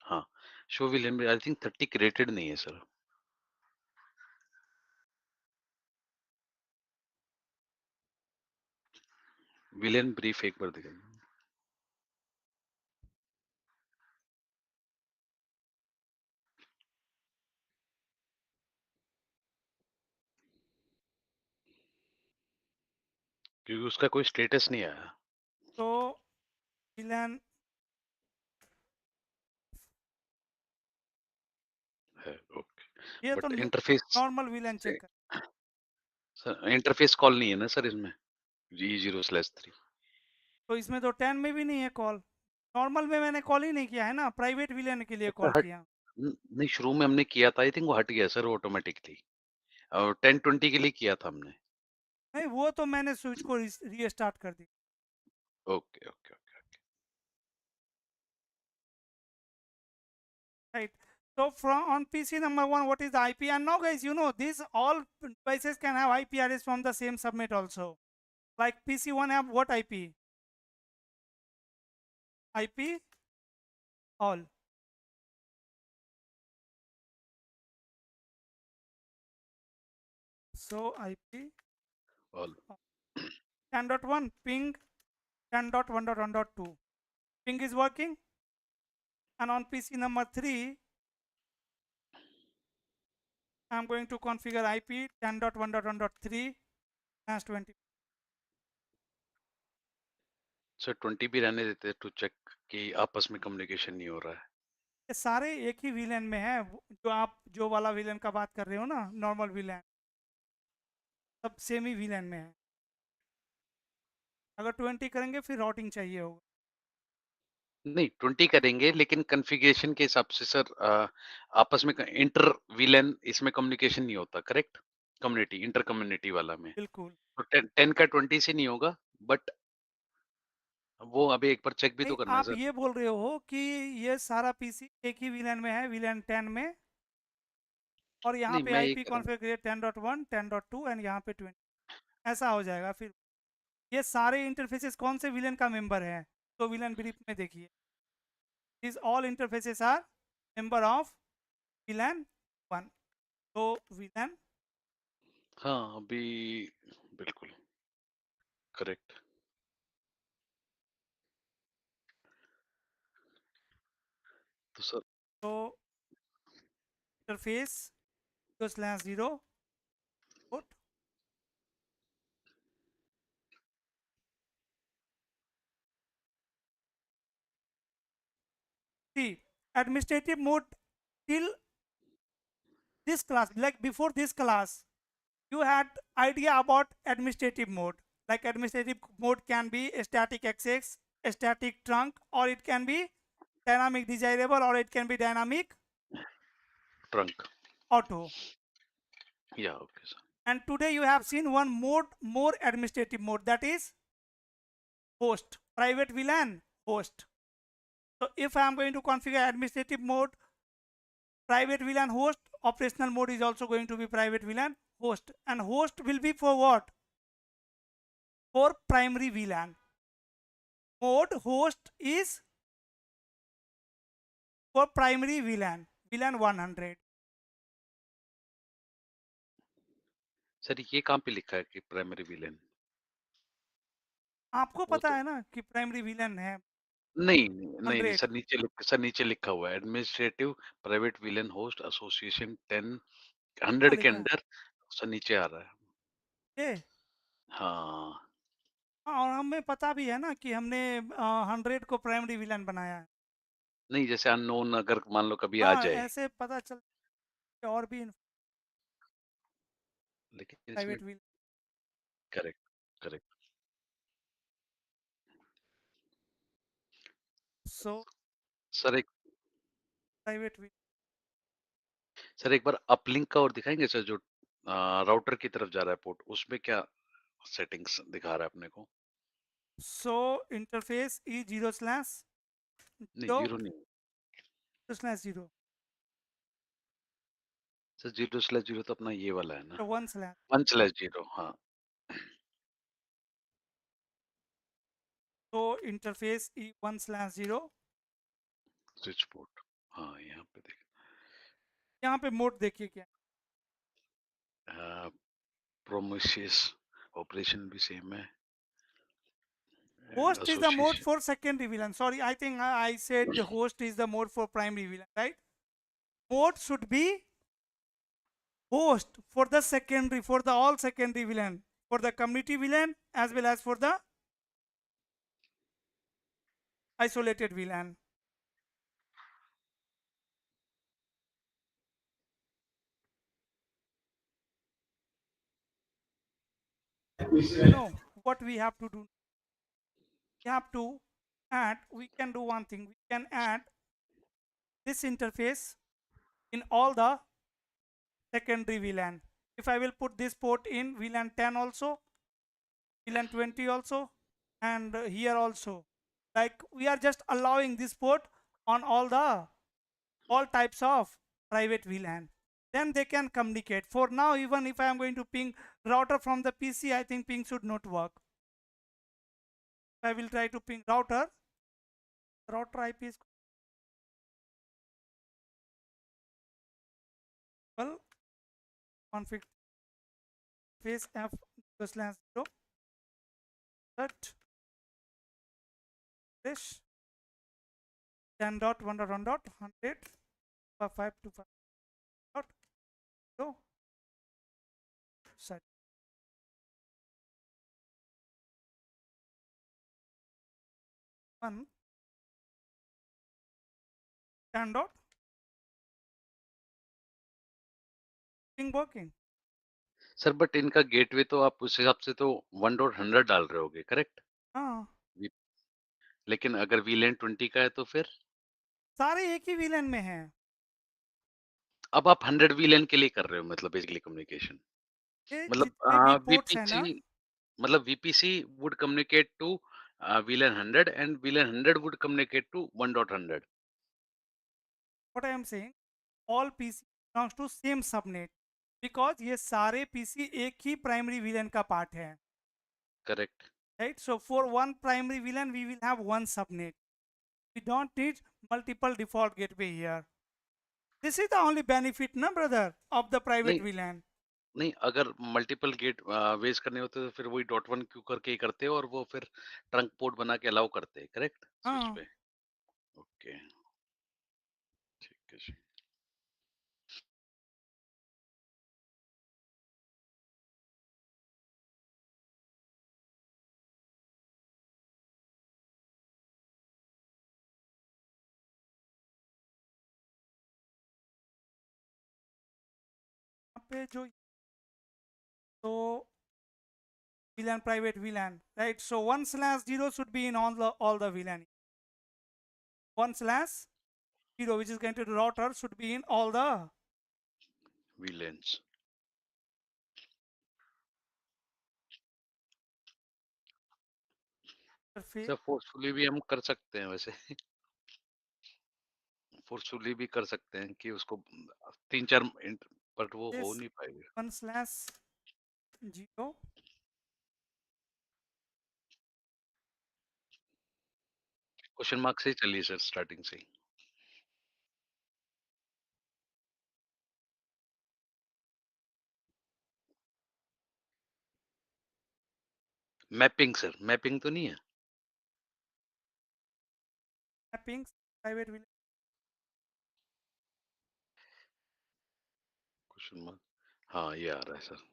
हाँ show villain में I think 30 created नहीं है sir. Villain brief एक बार दिखाइए। क्योंकि उसका कोई स्टेटस नहीं आया तो VLAN है। ओके ये तो but interface normal VLAN check कर, सर इंटरफेस कॉल नहीं है ना सर इसमें G0/3। तो इसमें तो 10 में भी नहीं है कॉल। नॉर्मल में मैंने कॉल ही नहीं किया है ना, प्राइवेट VLAN के लिए अच्छा कॉल हट किया। नहीं शुरू में हमने किया था आई थिंक वो हट गया सर ऑटोमेटिकली और 1020 के लिए किया था हमने। नहीं, वो तो मैंने स्विच को रीस्टार्ट कर दी। Okay okay okay Right. So from on PC number 1, what is the IP? And now guys, you know, these all devices can have IP address from the same subnet also. Like PC1 have what IP? IP all. So IP all 10.1 ping 10.1.1.2. Ping is working. And on PC number 3, I'm going to configure IP 10.1.1.3 as 20. Sir 20 भी रहने देते to check कि आपस में communication नहीं हो रहा है। ये सारे एक ही VLAN में है, जो आप जो वाला VLAन का बात कर रहे हो ना, नॉर्मल VLAन, सब सेम ही VLAन में है। अगर 20 करेंगे फिर राउटिंग चाहिए होगा। नहीं 20 करेंगे लेकिन कॉन्फ़िगरेशन के हिसाब से सर आपस में इंटर वीलन इसमें कम्युनिकेशन नहीं होता करेक्ट कम्युनिटी इंटर कम्युनिटी वाला में बिल्कुल तो 10 का 20 से नहीं होगा बट वो अभी एक बार चेक भी नहीं, तो करना है आप सर। ये बोल रहे हो कि ये सारा पीसी एक ही VLAN में है, VLAन 10 में, और यहाँ नहीं पे मैं ये IP कह रहा हूँ कॉन्फ़िगर 10.1 10.2 एंड यहाँ पे 20, ऐसा हो जाएगा। फिर ये सारे इंटरफेसेस कौन से VLAN का मेंबर है, तो VLAन ब्रीफ में देखिए, this all interfaces are member of VLAN 1। तो VLAN हाँ अभी बिल्कुल करेक्ट तो सर तो interface /0 port see administrative mode till this class, like before this class you had idea about administrative mode. Like administrative mode can be a static access, a static trunk, or it can be dynamic desirable, or it can be dynamic trunk auto. या okay sir And today you have seen one more administrative mode, that is host, private VLAN host. So if I am going to configure administrative mode, private VLAN host, operational mode is also going to be private VLAN host, and host will be for what? For primary VLAN. Mode host is for primary VLAN, VLAN 100. Sir ये कहाँ पे लिखा है कि primary villain आपको वो पता तो है ना कि प्राइमरी VLAN है नहीं नहीं नहीं 100। सर नीचे लिखा हुआ है administrative private villain host association 10 हाँ 100 के लिखा है अंडर सर नीचे आ रहा है। ये। हाँ हाँ, और हमें पता भी है ना कि हमने 100 को प्राइमरी VLAN बनाया है। नहीं जैसे अननोन अगर मान लो कभी आ हाँ, जाए ऐसे पता चल और भी लेकिन इसमें private VLAN। Correct correct so sir एक प्राइवेट VLAN। सर एक बार अपलिंक का और दिखाएंगे सर जो राउटर की तरफ जा रहा है पोर्ट उसमें क्या सेटिंग्स दिखा रहा है अपने को। सो इंटरफेस ई नहीं 0/0 जीरो नहीं /0। सर 0/0 तो अपना ये वाला है ना, 1/. 1/0, हाँ। तो इंटरफेस 1/0. स्विच पोर्ट, हाँ यहाँ पे देख, यहाँ पे मोड देखिए क्या प्रोमिसियस ऑपरेशन भी सेम है, host is the mode association for secondary VLAN. Sorry, I think I said the host is the mode for primary VLAN, right? Mode should be host for the secondary, for the all secondary VLAN, for the community VLAN as well as for the isolated VLAN. You know what we have to do? We have to add, we can do one thing, we can add this interface in all the secondary VLAN. If I will put this port in VLAN 10 also, VLAN 20 also, and here also, like we are just allowing this port on all types of private VLAN, then they can communicate. For now, even if I am going to ping router from the PC, I think ping should not work. If I will try to ping router IP is well config face f/0 set this 10.1.1.100 525 dot so set 1 10 dot ping working. Sir but इनका gateway तो आप उस हिसाब से तो 1.100 डाल रहे होगे, करेक्ट? हाँ लेकिन अगर VLAN 20 का है तो फिर सारे एक ही VLAN में हैं. अब आप 100 VLAN के लिए कर रहे हो, मतलब बेसिकली कम्युनिकेशन, ये मतलब जितने भी पोर्ट्स हैं ना, VPC, मतलब VPC would communicate to VLAN 100 and VLAN 100 would communicate to 1.100. what I am saying, all PC belongs to same subnet because ये सारे PC एक ही primary VLAN का part है, Correct. right? So for one primary VLAN we will have one subnet. We don't need multiple default gateway here. This is the only benefit, na brother, of the private नहीं VLAN. नहीं, अगर multiple gate veg करने होते तो फिर वही .1 Q करके ही करते और वो फिर ट्रंक पोर्ट बना के अलाउ करते, करेक्ट स्विच हाँ पे? ओके, ठीक है जी। यहाँ पे जो तो VLAN private VLAN, right? So 1/0 should be in all the VLAN. 1/0 which is going to the router should be in all the VLANs interface. Sir forcefully भी हम कर सकते हैं वैसे, फोर्सफुली भी कर सकते हैं कि उसको 3-4 बट वो हो This नहीं पाएगा। 1/0 क्वेश्चन मार्क से ही चलिए सर, स्टार्टिंग से ही। मैपिंग सर, मैपिंग तो नहीं है? mappings private VLAN. Question mark, हाँ ये आ रहा है सर।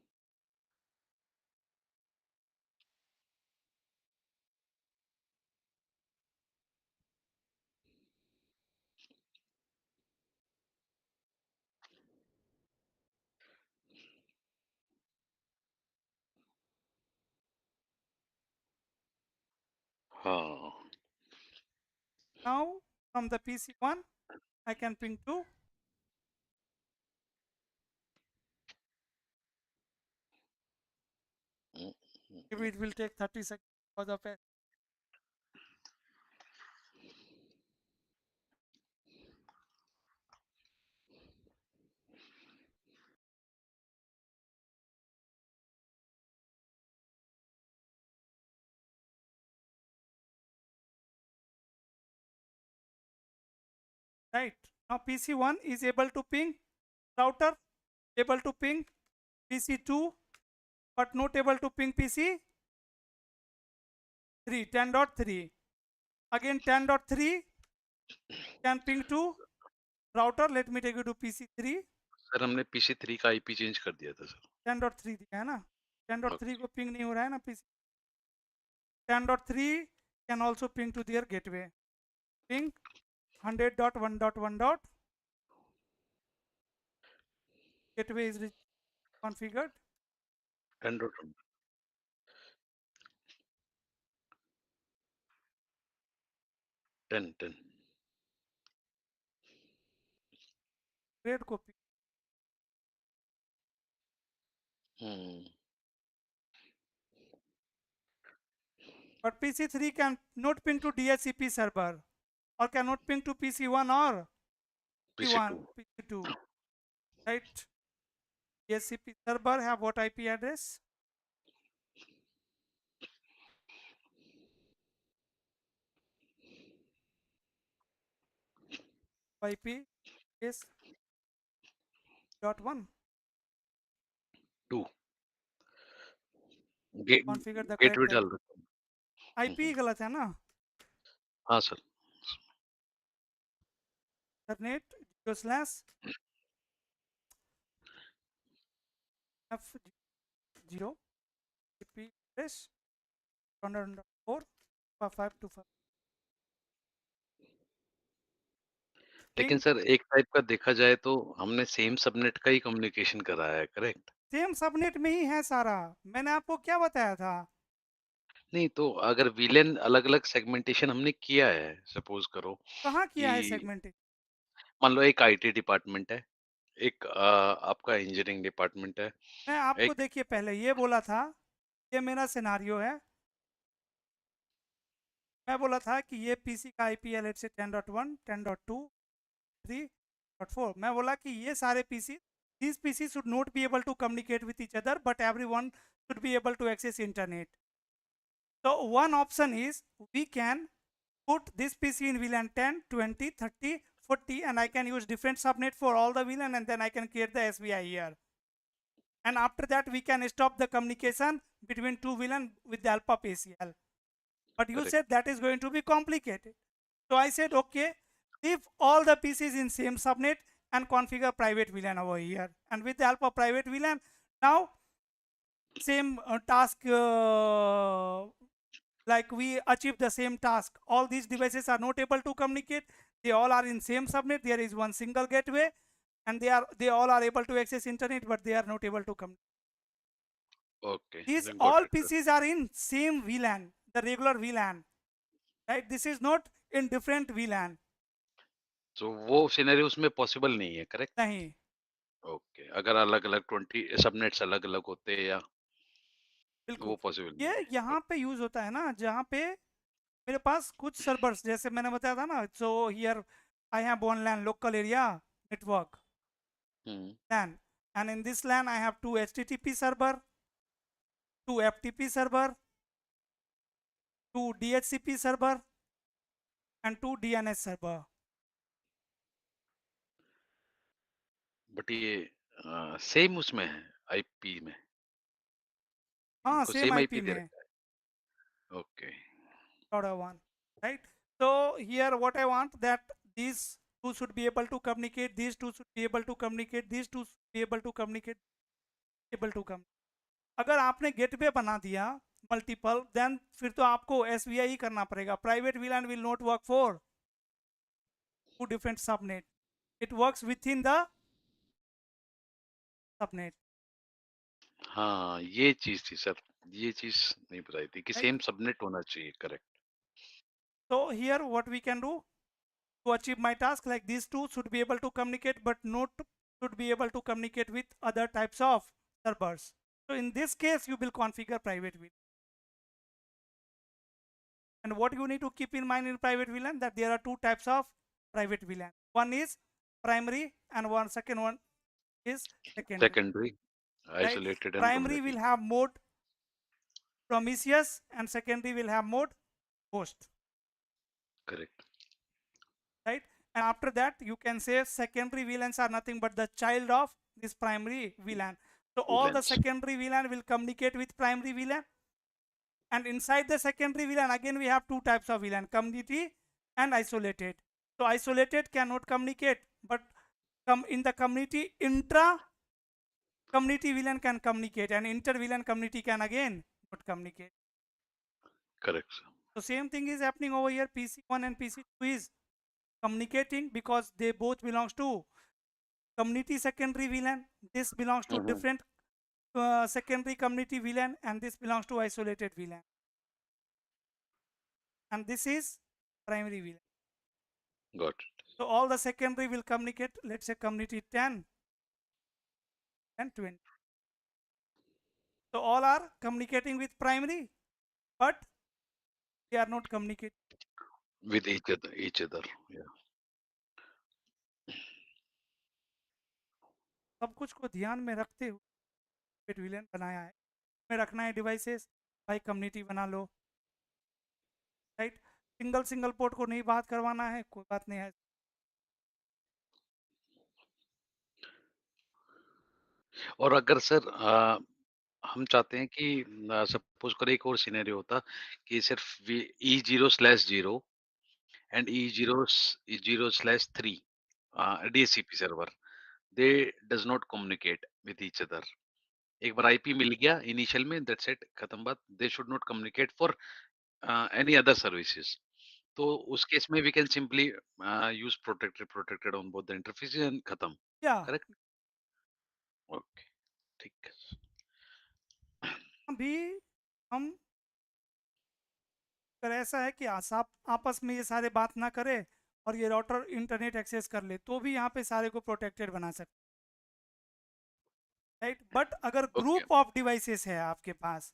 हाँ Now from the PC1 I can ping to maybe it will take 30 seconds because of it. right? Now PC1 is able to ping router, able to ping PC2, but not able to ping PC3, 10.3. Again 10.3 can ping to router. Let me take you to PC3. Sir हमने PC3 का IP change कर दिया था sir 10.3 दिया है ना, 10.3 को ping नहीं हो रहा है ना PC. 10.3 can also ping to their gateway. Ping 100.1.1. Gateway is configured. 10.1 10 Grade को ping. But PC3 can not ping to DHCP server or cannot ping to PC1 or PC2 PC2, right? DHCP server have what IP address? IP is .1. 2 Configure the gateway correct डाल रखा हूँ IP गलत है ना? हाँ sir Ethernet /F0 IP address 100.4.525. लेकिन sir एक type का देखा जाए तो हमने सेम सबनेट का ही कम्युनिकेशन करा है करेक्ट सेम सबनेट में ही है सारा. मैंने आपको क्या बताया था? नहीं तो अगर वीलेन अलग अलग सेगमेंटेशन हमने किया है सपोज करो कहाँ किया है कि सेगमेंटेशन? मान लो एक आईटी डिपार्टमेंट है एक आपका इंजीनियरिंग डिपार्टमेंट है मैं आपको एक देखिए पहले ये बोला था, ये मेरा सिनारियो है. मैं बोला था कि ये पीसी का आईपी है लेट्स से 10.1, 10.2, 3.4. मैं बोला कि ये सारे PC, these PC should not be able to communicate with each other, but everyone should be able to access internet. So one option is we can put this PC in VLAN 10, 20, 30, 40, and I can use different subnet for all the VLAN, and then I can create the SVI here. And after that, we can stop the communication between two VLAN with the help of ACL. But you Correct. said that is going to be complicated. So I said, okay, leave all the PCs in same subnet and configure private VLAN over here. And with the help of private VLAN, now same task, like we achieve the same task. All these devices are not able to communicate. They all are in same subnet. There is one single gateway, and they all are able to access internet, but they are not able to communicate. Okay These then got all it, sir. PCs are in same VLAN, the regular VLAN, right? This is not in different VLAN. तो वो scenario उसमें possible नहीं है correct नहीं, okay अगर अलग अलग 20 subnets अलग अलग होते या बिल्कुल. वो पॉसिबल नहीं ये है यहाँ पे यूज होता है ना, जहाँ पे मेरे पास कुछ सर्वर्स, जैसे मैंने बताया था ना, so here I have one LAN, local area network LAN, and in this LAN I have two HTTP server, two FTP server, two DHCP server, and two DNS server. But ये same उसमें है IP में हाँ, इनको same same IP IP दे में. रखा है okay .1, right? So here what I want, that these two should be able to communicate, these two should be able to communicate, these two should be able to communicate, able to come. अगर आपने gateway बना दिया multiple, then फिर तो आपको SVI ही करना पड़ेगा. Private VLAN will not work for two different subnet. It works within the subnet. हाँ ये चीज थी सर ये चीज नहीं बताई थी कि Right. सेम सबनेट होना चाहिए correct So here what we can do to achieve my task, like these two should be able to communicate, but not should be able to communicate with other types of servers. So in this case, you will configure private VLAN. And what you need to keep in mind in private VLAN, that there are two types of private VLAN. One is primary, and one second one is secondary. Secondary isolated and Primary will have mode promiscuous, and secondary will have mode host. Correct Right? And after that, you can say secondary VLANs are nothing but the child of this primary VLAN. So all the VLANs. secondary VLAN will communicate with primary VLAN. And inside the secondary VLAN, again, we have two types of VLAN, community and isolated. So isolated cannot communicate, but in the community, intra community VLAN can communicate, and inter VLAN community can again not communicate. Correct, sir. So same thing is happening over here. PC1 and PC2 is communicating because they both belongs to community secondary VLAN. This belongs to different secondary community VLAN, and this belongs to isolated VLAN. And this is primary VLAN. Got it. So all the secondary will communicate, let's say community 10 and 20. So all are communicating with primary, but they are not communicating. With each other. Yeah. सब कुछ को ध्यान में रखते हुए VLAN बनाया है. में रखना है डिवाइसेस, भाई कम्युनिटी बना लो, राइट. सिंगल पोर्ट को नहीं बात करवाना है, कोई बात नहीं है. और अगर सर हम चाहते हैं कि सपोज करें एक और सिनेरियो होता कि सिर्फ E0/0 and E0/3 DHCP server they does not communicate with each other. एक बार आईपी मिल गया इनिशियल में, दैट्स इट, खत्म बात. They should not communicate for any other services. तो उस केस में we can simply use protected on both the interfaces and खत्म. या करेक्ट. ओके, ठीक है. अभी हम अगर ऐसा है कि आप आपस में ये सारे बात ना करें और ये राउटर इंटरनेट एक्सेस कर ले, तो भी यहाँ पे सारे को प्रोटेक्टेड बना सकते, राइट. बट अगर ग्रुप ऑफ डिवाइसेस है आपके पास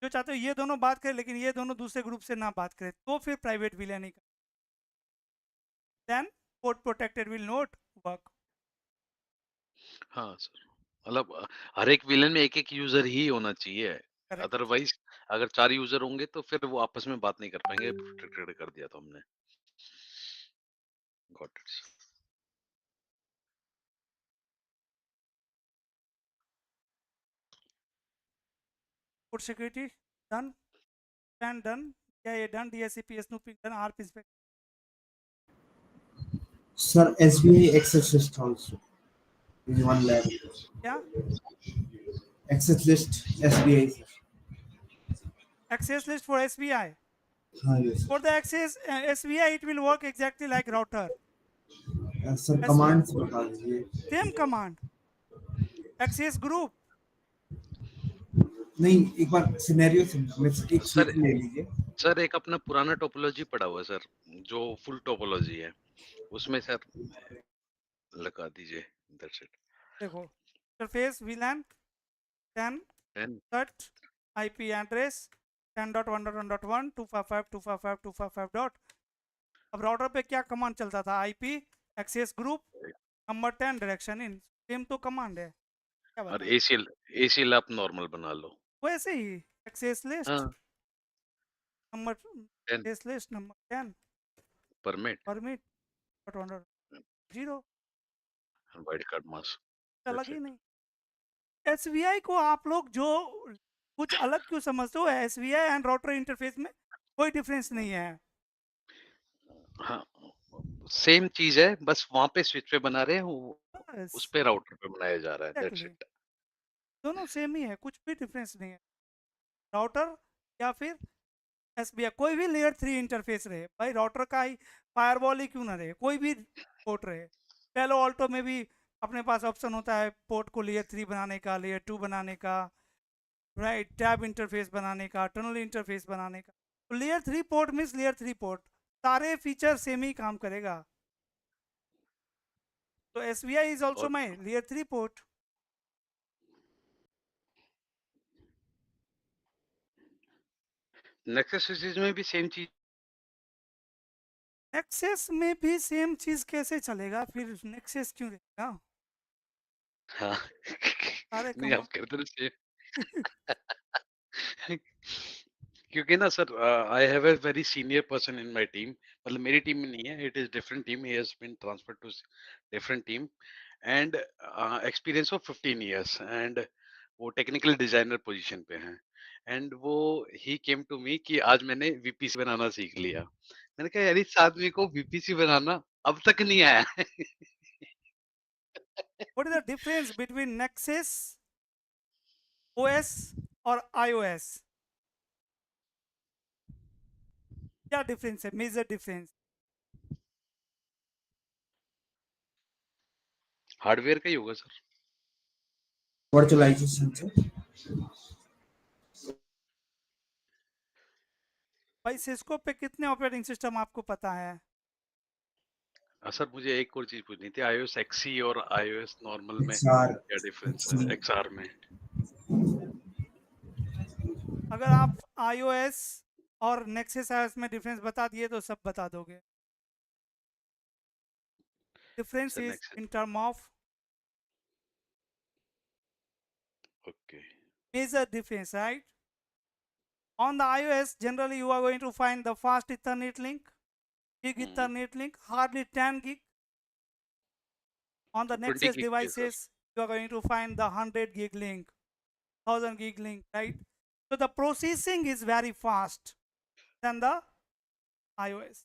जो चाहते हो ये दोनों बात करें, लेकिन ये दोनों दूसरे ग्रुप से ना बात करें, तो फिर प्राइवेट VLAN नहीं कर, then port protected will not work. हाँ सर, मतलब हर एक विलेन में एक यूजर ही होना चाहिए. करेक्ट. अदरवाइज अगर 4 यूजर होंगे तो फिर वो आपस में बात नहीं कर पाएंगे. प्रोटेक्टेड कर दिया तो हमने. Got it. Port security done, PAN done, CIA done, DHCP snooping done, ARP inspect. Sir, SVI access list also in one lab. क्या Access list SVI. access list for SVI? Yes. For the access SVI, it will work exactly like router. Sir, commands बता दीजिए. Same command. Access group. नहीं, एक बार scenario एक sir ले लीजिए. Sir एक अपना पुराना टोपोलॉजी पड़ा हुआ है सर, जो फुल टोपोलॉजी है, उसमें सर लगा दीजिए. That's it. देखो interface VLAN 10 10 set IP address 10.1.1.1 255.255.255 dot. अब राउटर पे क्या कमांड चलता था? IP access group number 10 direction in. Same तो कमांड है. क्या और बताएं? एसीएल आप नॉर्मल बना लो. वैसे ही एक्सेस लिस्ट हाँ, number 10 access list number 10 permit permit 0 wildcard mask. अलग ही नहीं. SVI को आप लोग जो कुछ अलग क्यों समझते हो? SVI एंड राउटर इंटरफेस में कोई डिफरेंस नहीं है. हाँ, सेम चीज है, बस वहां पे स्विच पे बना रहे हैं, बस उस पे राउटर पे बनाया जा रहा है. That's exactly. इट. दोनों सेम ही है, कुछ भी डिफरेंस नहीं है. राउटर या फिर SVI कोई भी लेयर 3 इंटरफेस रहे, भाई राउटर का ही फायरवॉल ही क्यों ना रहे, कोई भी पोर्ट रहे. पेलो ऑल्टो में भी अपने पास ऑप्शन होता है पोर्ट को लेयर 3 बनाने का, लेयर 2 बनाने का, राइट, टैब इंटरफेस बनाने का, टनल इंटरफेस बनाने का. तो layer 3 port means layer 3 port, सारे फीचर सेम ही काम करेगा. तो SVI is also my layer 3 port. Nexus switches में भी सेम चीज. नेक्सस में भी सेम चीज कैसे चलेगा? फिर नेक्सस क्यों रहेगा? हाँ. सारे नहीं, आप कहते रहे सेम. क्योंकि ना sir I have a very senior person in my team, मतलब मेरी टीम में नहीं है, it is different team, he has been transferred to different team and experience of 15 years and वो टेक्निकल डिजाइनर पोजीशन पे हैं एंड वो ही came to me कि आज मैंने वीपीसी बनाना सीख लिया। मैंने कहा यार इस आदमी को वीपीसी बनाना अब तक नहीं आया है। What is the difference between Nexus OS और iOS? क्या डिफरेंस है, मेजर डिफरेंस? हार्डवेयर का ही होगा सर। Virtualization, sir. भाई सिस्को पे कितने ऑपरेटिंग सिस्टम आपको पता है? सर मुझे एक और चीज पूछनी थी, iOS XE और iOS नॉर्मल में XR, क्या डिफरेंस है XR में? अगर आप iOS और Nexus iOS में डिफरेंस बता दिए तो सब बता दोगे। Difference sir is next in term of okay major difference, right? On the iOS, generally you are going to find the fast Ethernet link, gig Ethernet link, hardly 10 gig. On the 20 Nexus gig के sir. devices, you are going to find the 100 gig link, 1000 gig link, right? So the processing is very fast than the iOS.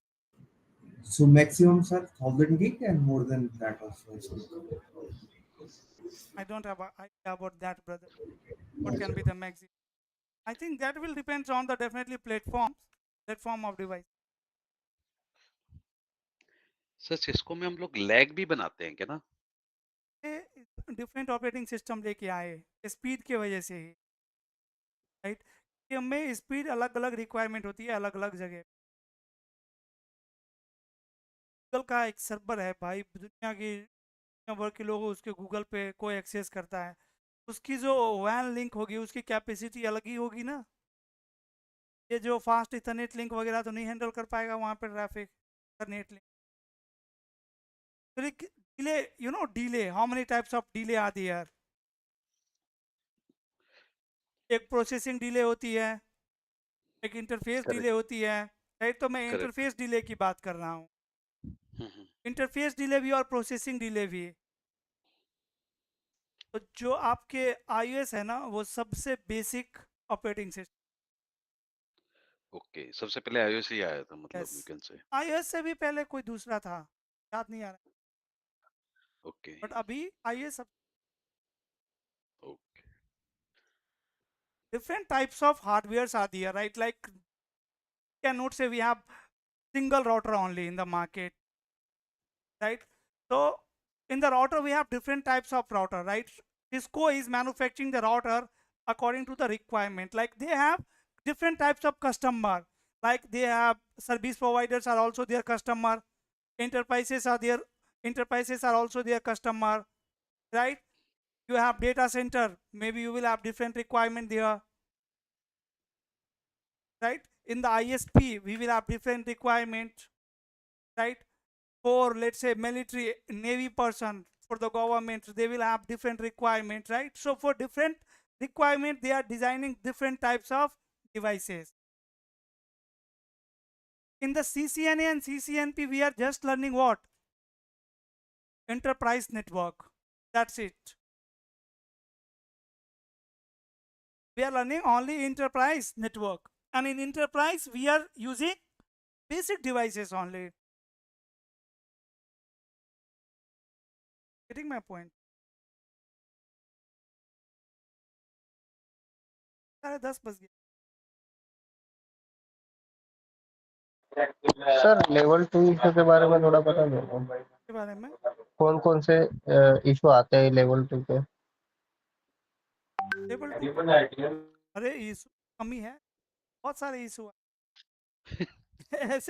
So maximum, sir, 1000 gig and more than that also. I don't have an idea about that, brother. What can be the maximum? I think that will depend on the definitely platform of device. Sir Cisco में हम लोग lag भी बनाते हैं क्या ना? Different operating system लेके आए स्पीड की वजह से ही, राइट? कि हमें स्पीड अलग अलग रिक्वायरमेंट होती है अलग अलग जगह। गूगल का एक सर्वर है भाई, दुनिया भर के लोग उसके गूगल पे कोई एक्सेस करता है, उसकी जो वैन लिंक होगी उसकी कैपेसिटी अलग ही होगी ना। ये जो फास्ट इथरनेट लिंक वगैरह तो नहीं हैंडल कर पाएगा वहाँ पे traffic. Ethernet link delay, you know delay, how many types of delay are there? एक प्रोसेसिंग डिले होती है, एक इंटरफेस करेक्ट डिले होती है, राइट? तो मैं करेक्ट। इंटरफेस डिले की बात कर रहा हूँ। इंटरफेस डिले भी और प्रोसेसिंग डिले भी। तो जो आपके iOS है ना वो सबसे बेसिक ऑपरेटिंग सिस्टम। ओके सबसे पहले iOS ही आया था मतलब yes, you can say. iOS से भी पहले कोई दूसरा था, याद नहीं आ रहा, ओके बट अभी iOS सब okay different types of hardwares are there, right? Like cannot say we have single router only in the market, right? So in the router we have different types of router, right? Cisco is manufacturing the router according to the requirement. Like they have different types of customer, like they have service providers are also their customer, enterprises are also their customer, right? You have data center, maybe you will have different requirement there, right? In the ISP we will have different requirement, right? For let's say military navy person, for the government they will have different requirement, right? So for different requirement they are designing different types of devices. In the CCNA and CCNP we are just learning what? Enterprise network, that's it. We are learning only enterprise network, and in enterprise we are using basic devices only. Getting my point? 10:30 बज गए। Sir level 2 issue के बारे में थोड़ा बता दो के बारे में कौन कौन से इशू आते हैं लेवल 2 पे? लेवल 2 अरे इशू कमी है, बहुत सारे इशू है ऐसे